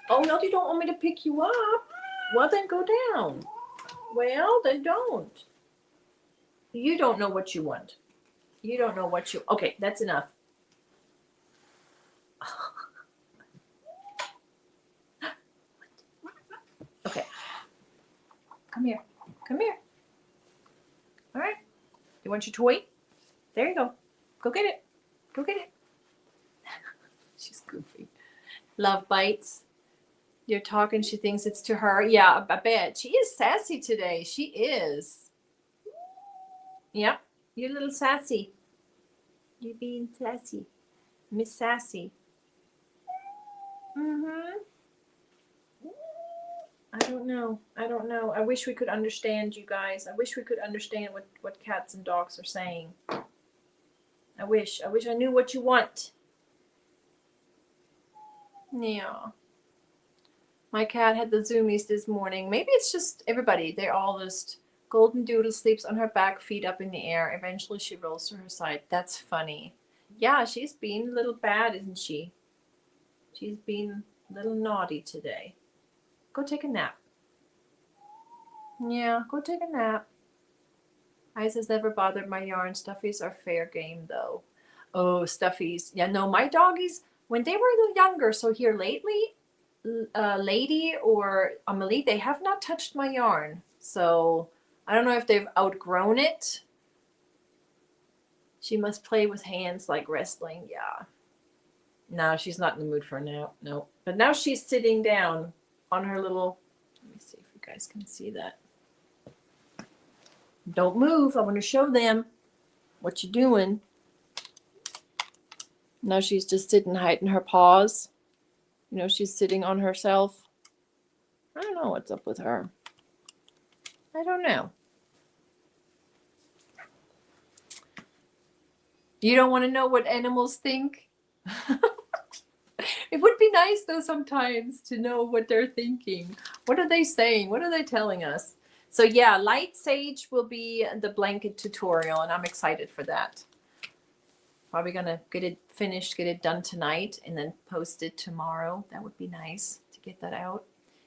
Speaker 1: Oh, no, you don't want me to pick you up. Well, then go down. Well, then don't. You don't know what you want. You don't know what you... Okay, that's enough. Okay. Come here. Come here. All right. You want your toy? There you go. Go get it. Go get it. She's goofy. Love bites. You're talking. She thinks it's to her. Yeah, I bet. She is sassy today. She is. Yep. You're a little sassy. You're being sassy. Miss Sassy. Mm-hmm. I don't know. I don't know. I wish we could understand you guys. I wish we could understand what cats and dogs are saying. I wish I knew what you want. Yeah. My cat had the zoomies this morning. Maybe it's just everybody. They're all just... Golden Doodle sleeps on her back, feet up in the air. Eventually she rolls to her side. That's funny. Yeah, she's being a little bad, isn't she? She's being a little naughty today. Go take a nap. Yeah, go take a nap. Ice has never bothered my yarn. Stuffies are fair game, though. Oh, stuffies. Yeah, no, my doggies, when they were a little younger, so here lately, Lady or Amelie, they have not touched my yarn. So I don't know if they've outgrown it. She must play with hands like wrestling. Yeah. No, she's not in the mood for a nap. No. But now she's sitting down on her little... Let me see if you guys can see that. Don't move. I want to show them what you're doing. Now she's just sitting, hiding her paws. You know, she's sitting on herself. I don't know what's up with her. I don't know. You don't want to know what animals think? It would be nice, though, sometimes to know what they're thinking. What are they saying? What are they telling us? So, yeah, light sage will be the blanket tutorial, and I'm excited for that. Probably going to get it finished, get it done tonight, and then post it tomorrow. That would be nice to get that out.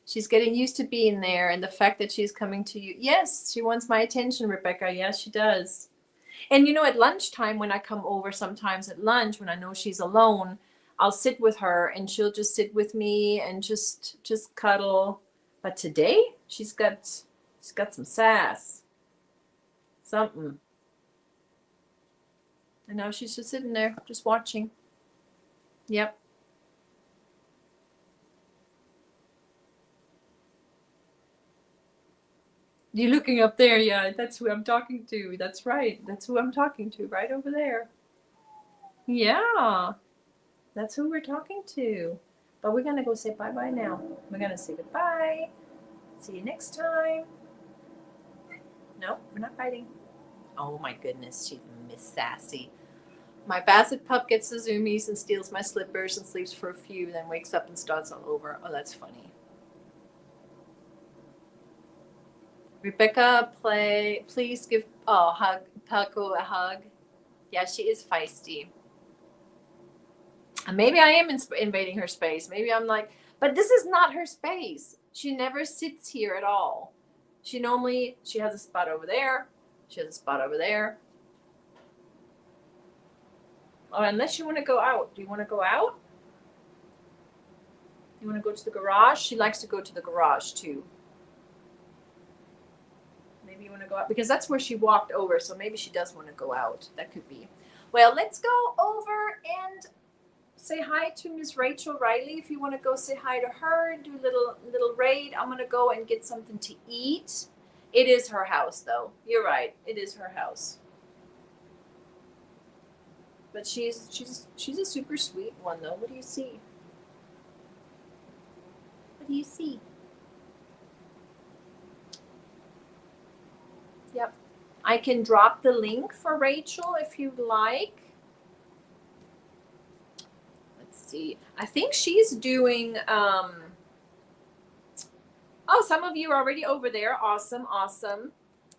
Speaker 1: She's getting used to being there, and the fact that she's coming to you. Yes, she wants my attention, Rebecca. Yes, she does. And, you know, at lunchtime, when I come over sometimes at lunch, when I know she's alone, I'll sit with her, and she'll just sit with me and just cuddle. But today, she's got some sass. Something. And now she's just sitting there, just watching. Yep. You're looking up there. Yeah, that's who I'm talking to. That's right. That's who I'm talking to, right over there. Yeah, that's who we're talking to. But we're going to go say bye-bye now. We're going to say goodbye. See you next time. No, we're not biting. Oh my goodness, she's Miss Sassy. My Basset pup gets the zoomies and steals my slippers and sleeps for a few, then wakes up and starts all over. Oh, that's funny. Rebecca, please give Paco a hug. Yeah, she is feisty. And maybe I am invading her space. Maybe I'm like, but this is not her space. She never sits here at all. She has a spot over there. She has a spot over there. Oh, unless you want to go out. Do you want to go out? You want to go to the garage? She likes to go to the garage too. Maybe you want to go out because that's where she walked over. So maybe she does want to go out. That could be. Well, let's go over and say hi to Miss Rachel Riley. If you want to go say hi to her, do a little raid. I'm going to go and get something to eat. It is her house though. You're right. It is her house. But she's a super sweet one though. What do you see? What do you see? Yep. I can drop the link for Rachel if you'd like. Let's see. I think she's doing oh, some of you are already over there. Awesome, awesome.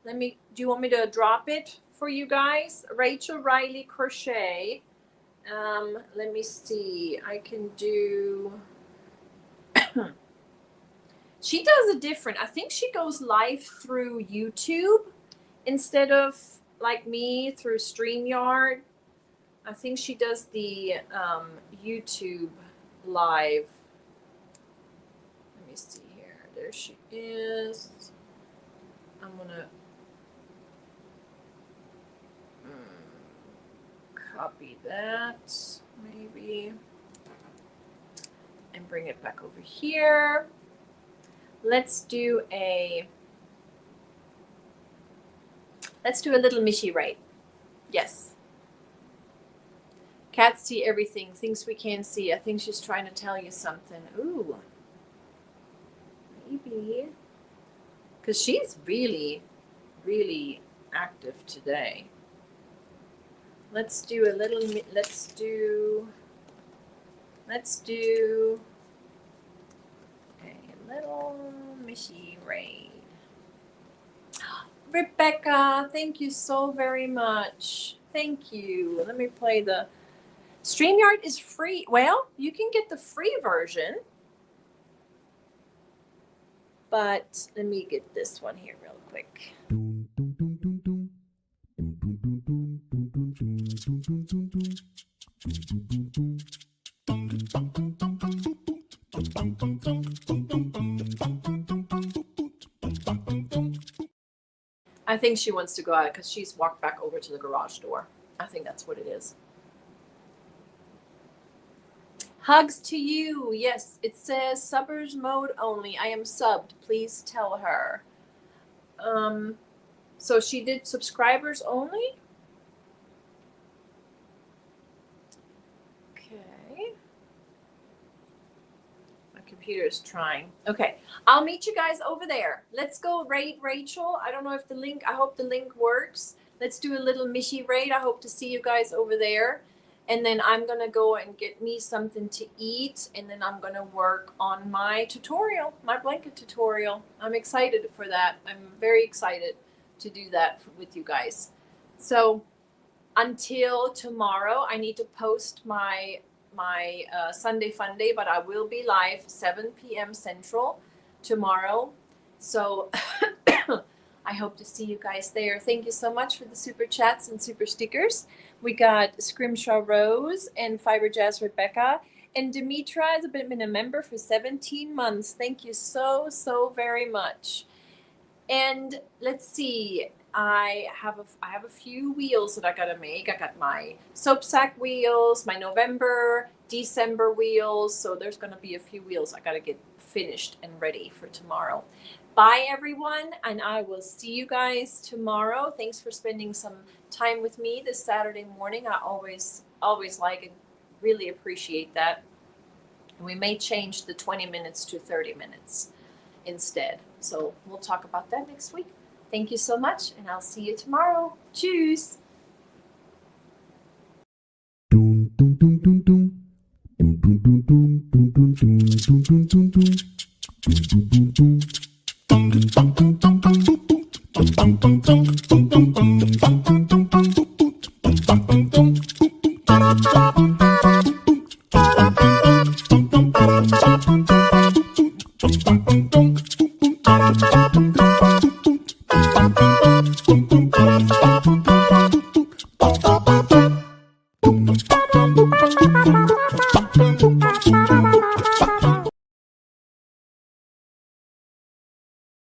Speaker 1: Do you want me to drop it for you guys? Rachel Riley Crochet. Let me see. I can do she does a different. I think she goes live through YouTube instead of like me through StreamYard. I think she does the YouTube live. Let me see here. There she is. I'm gonna copy that maybe and bring it back over here. Let's do a little Michi raid. Yes. Cats see everything, things we can't see. I think she's trying to tell you something. Ooh. Maybe. Because she's really, really active today. Let's do a little Michi raid. Rebecca, thank you so very much. Thank you. Let me play the StreamYard is free. Well, you can get the free version. But let me get this one here real quick. I think she wants to go out because she's walked back over to the garage door. I think that's what it is. Hugs to you. Yes, it says subbers mode only. I am subbed. Please tell her. So she did subscribers only? Okay. My computer is trying. Okay. I'll meet you guys over there. Let's go raid Rachel. I don't know if I hope the link works. Let's do a little Michi raid. I hope to see you guys over there. And then I'm going to go and get me something to eat. And then I'm going to work on my tutorial, my blanket tutorial. I'm excited for that. I'm very excited to do that with you guys. So until tomorrow, I need to post my Sunday Fun Day, but I will be live 7 p.m. Central tomorrow. So I hope to see you guys there. Thank you so much for the super chats and super stickers. We got Scrimshaw Rose and Fiber Jazz Rebecca. And Demetra has been a member for 17 months. Thank you so, so very much. And let's see. I have a few wheels that I gotta make. I got my soap sack wheels, my November, December wheels. So there's gonna be a few wheels I gotta get finished and ready for tomorrow. Bye everyone, and I will see you guys tomorrow. Thanks for spending some time with me this Saturday morning. I always like and really appreciate that. And we may change the 20 minutes to 30 minutes instead. So we'll talk about that next week. Thank you so much, and I'll see you tomorrow. Tschüss. Dum dum dum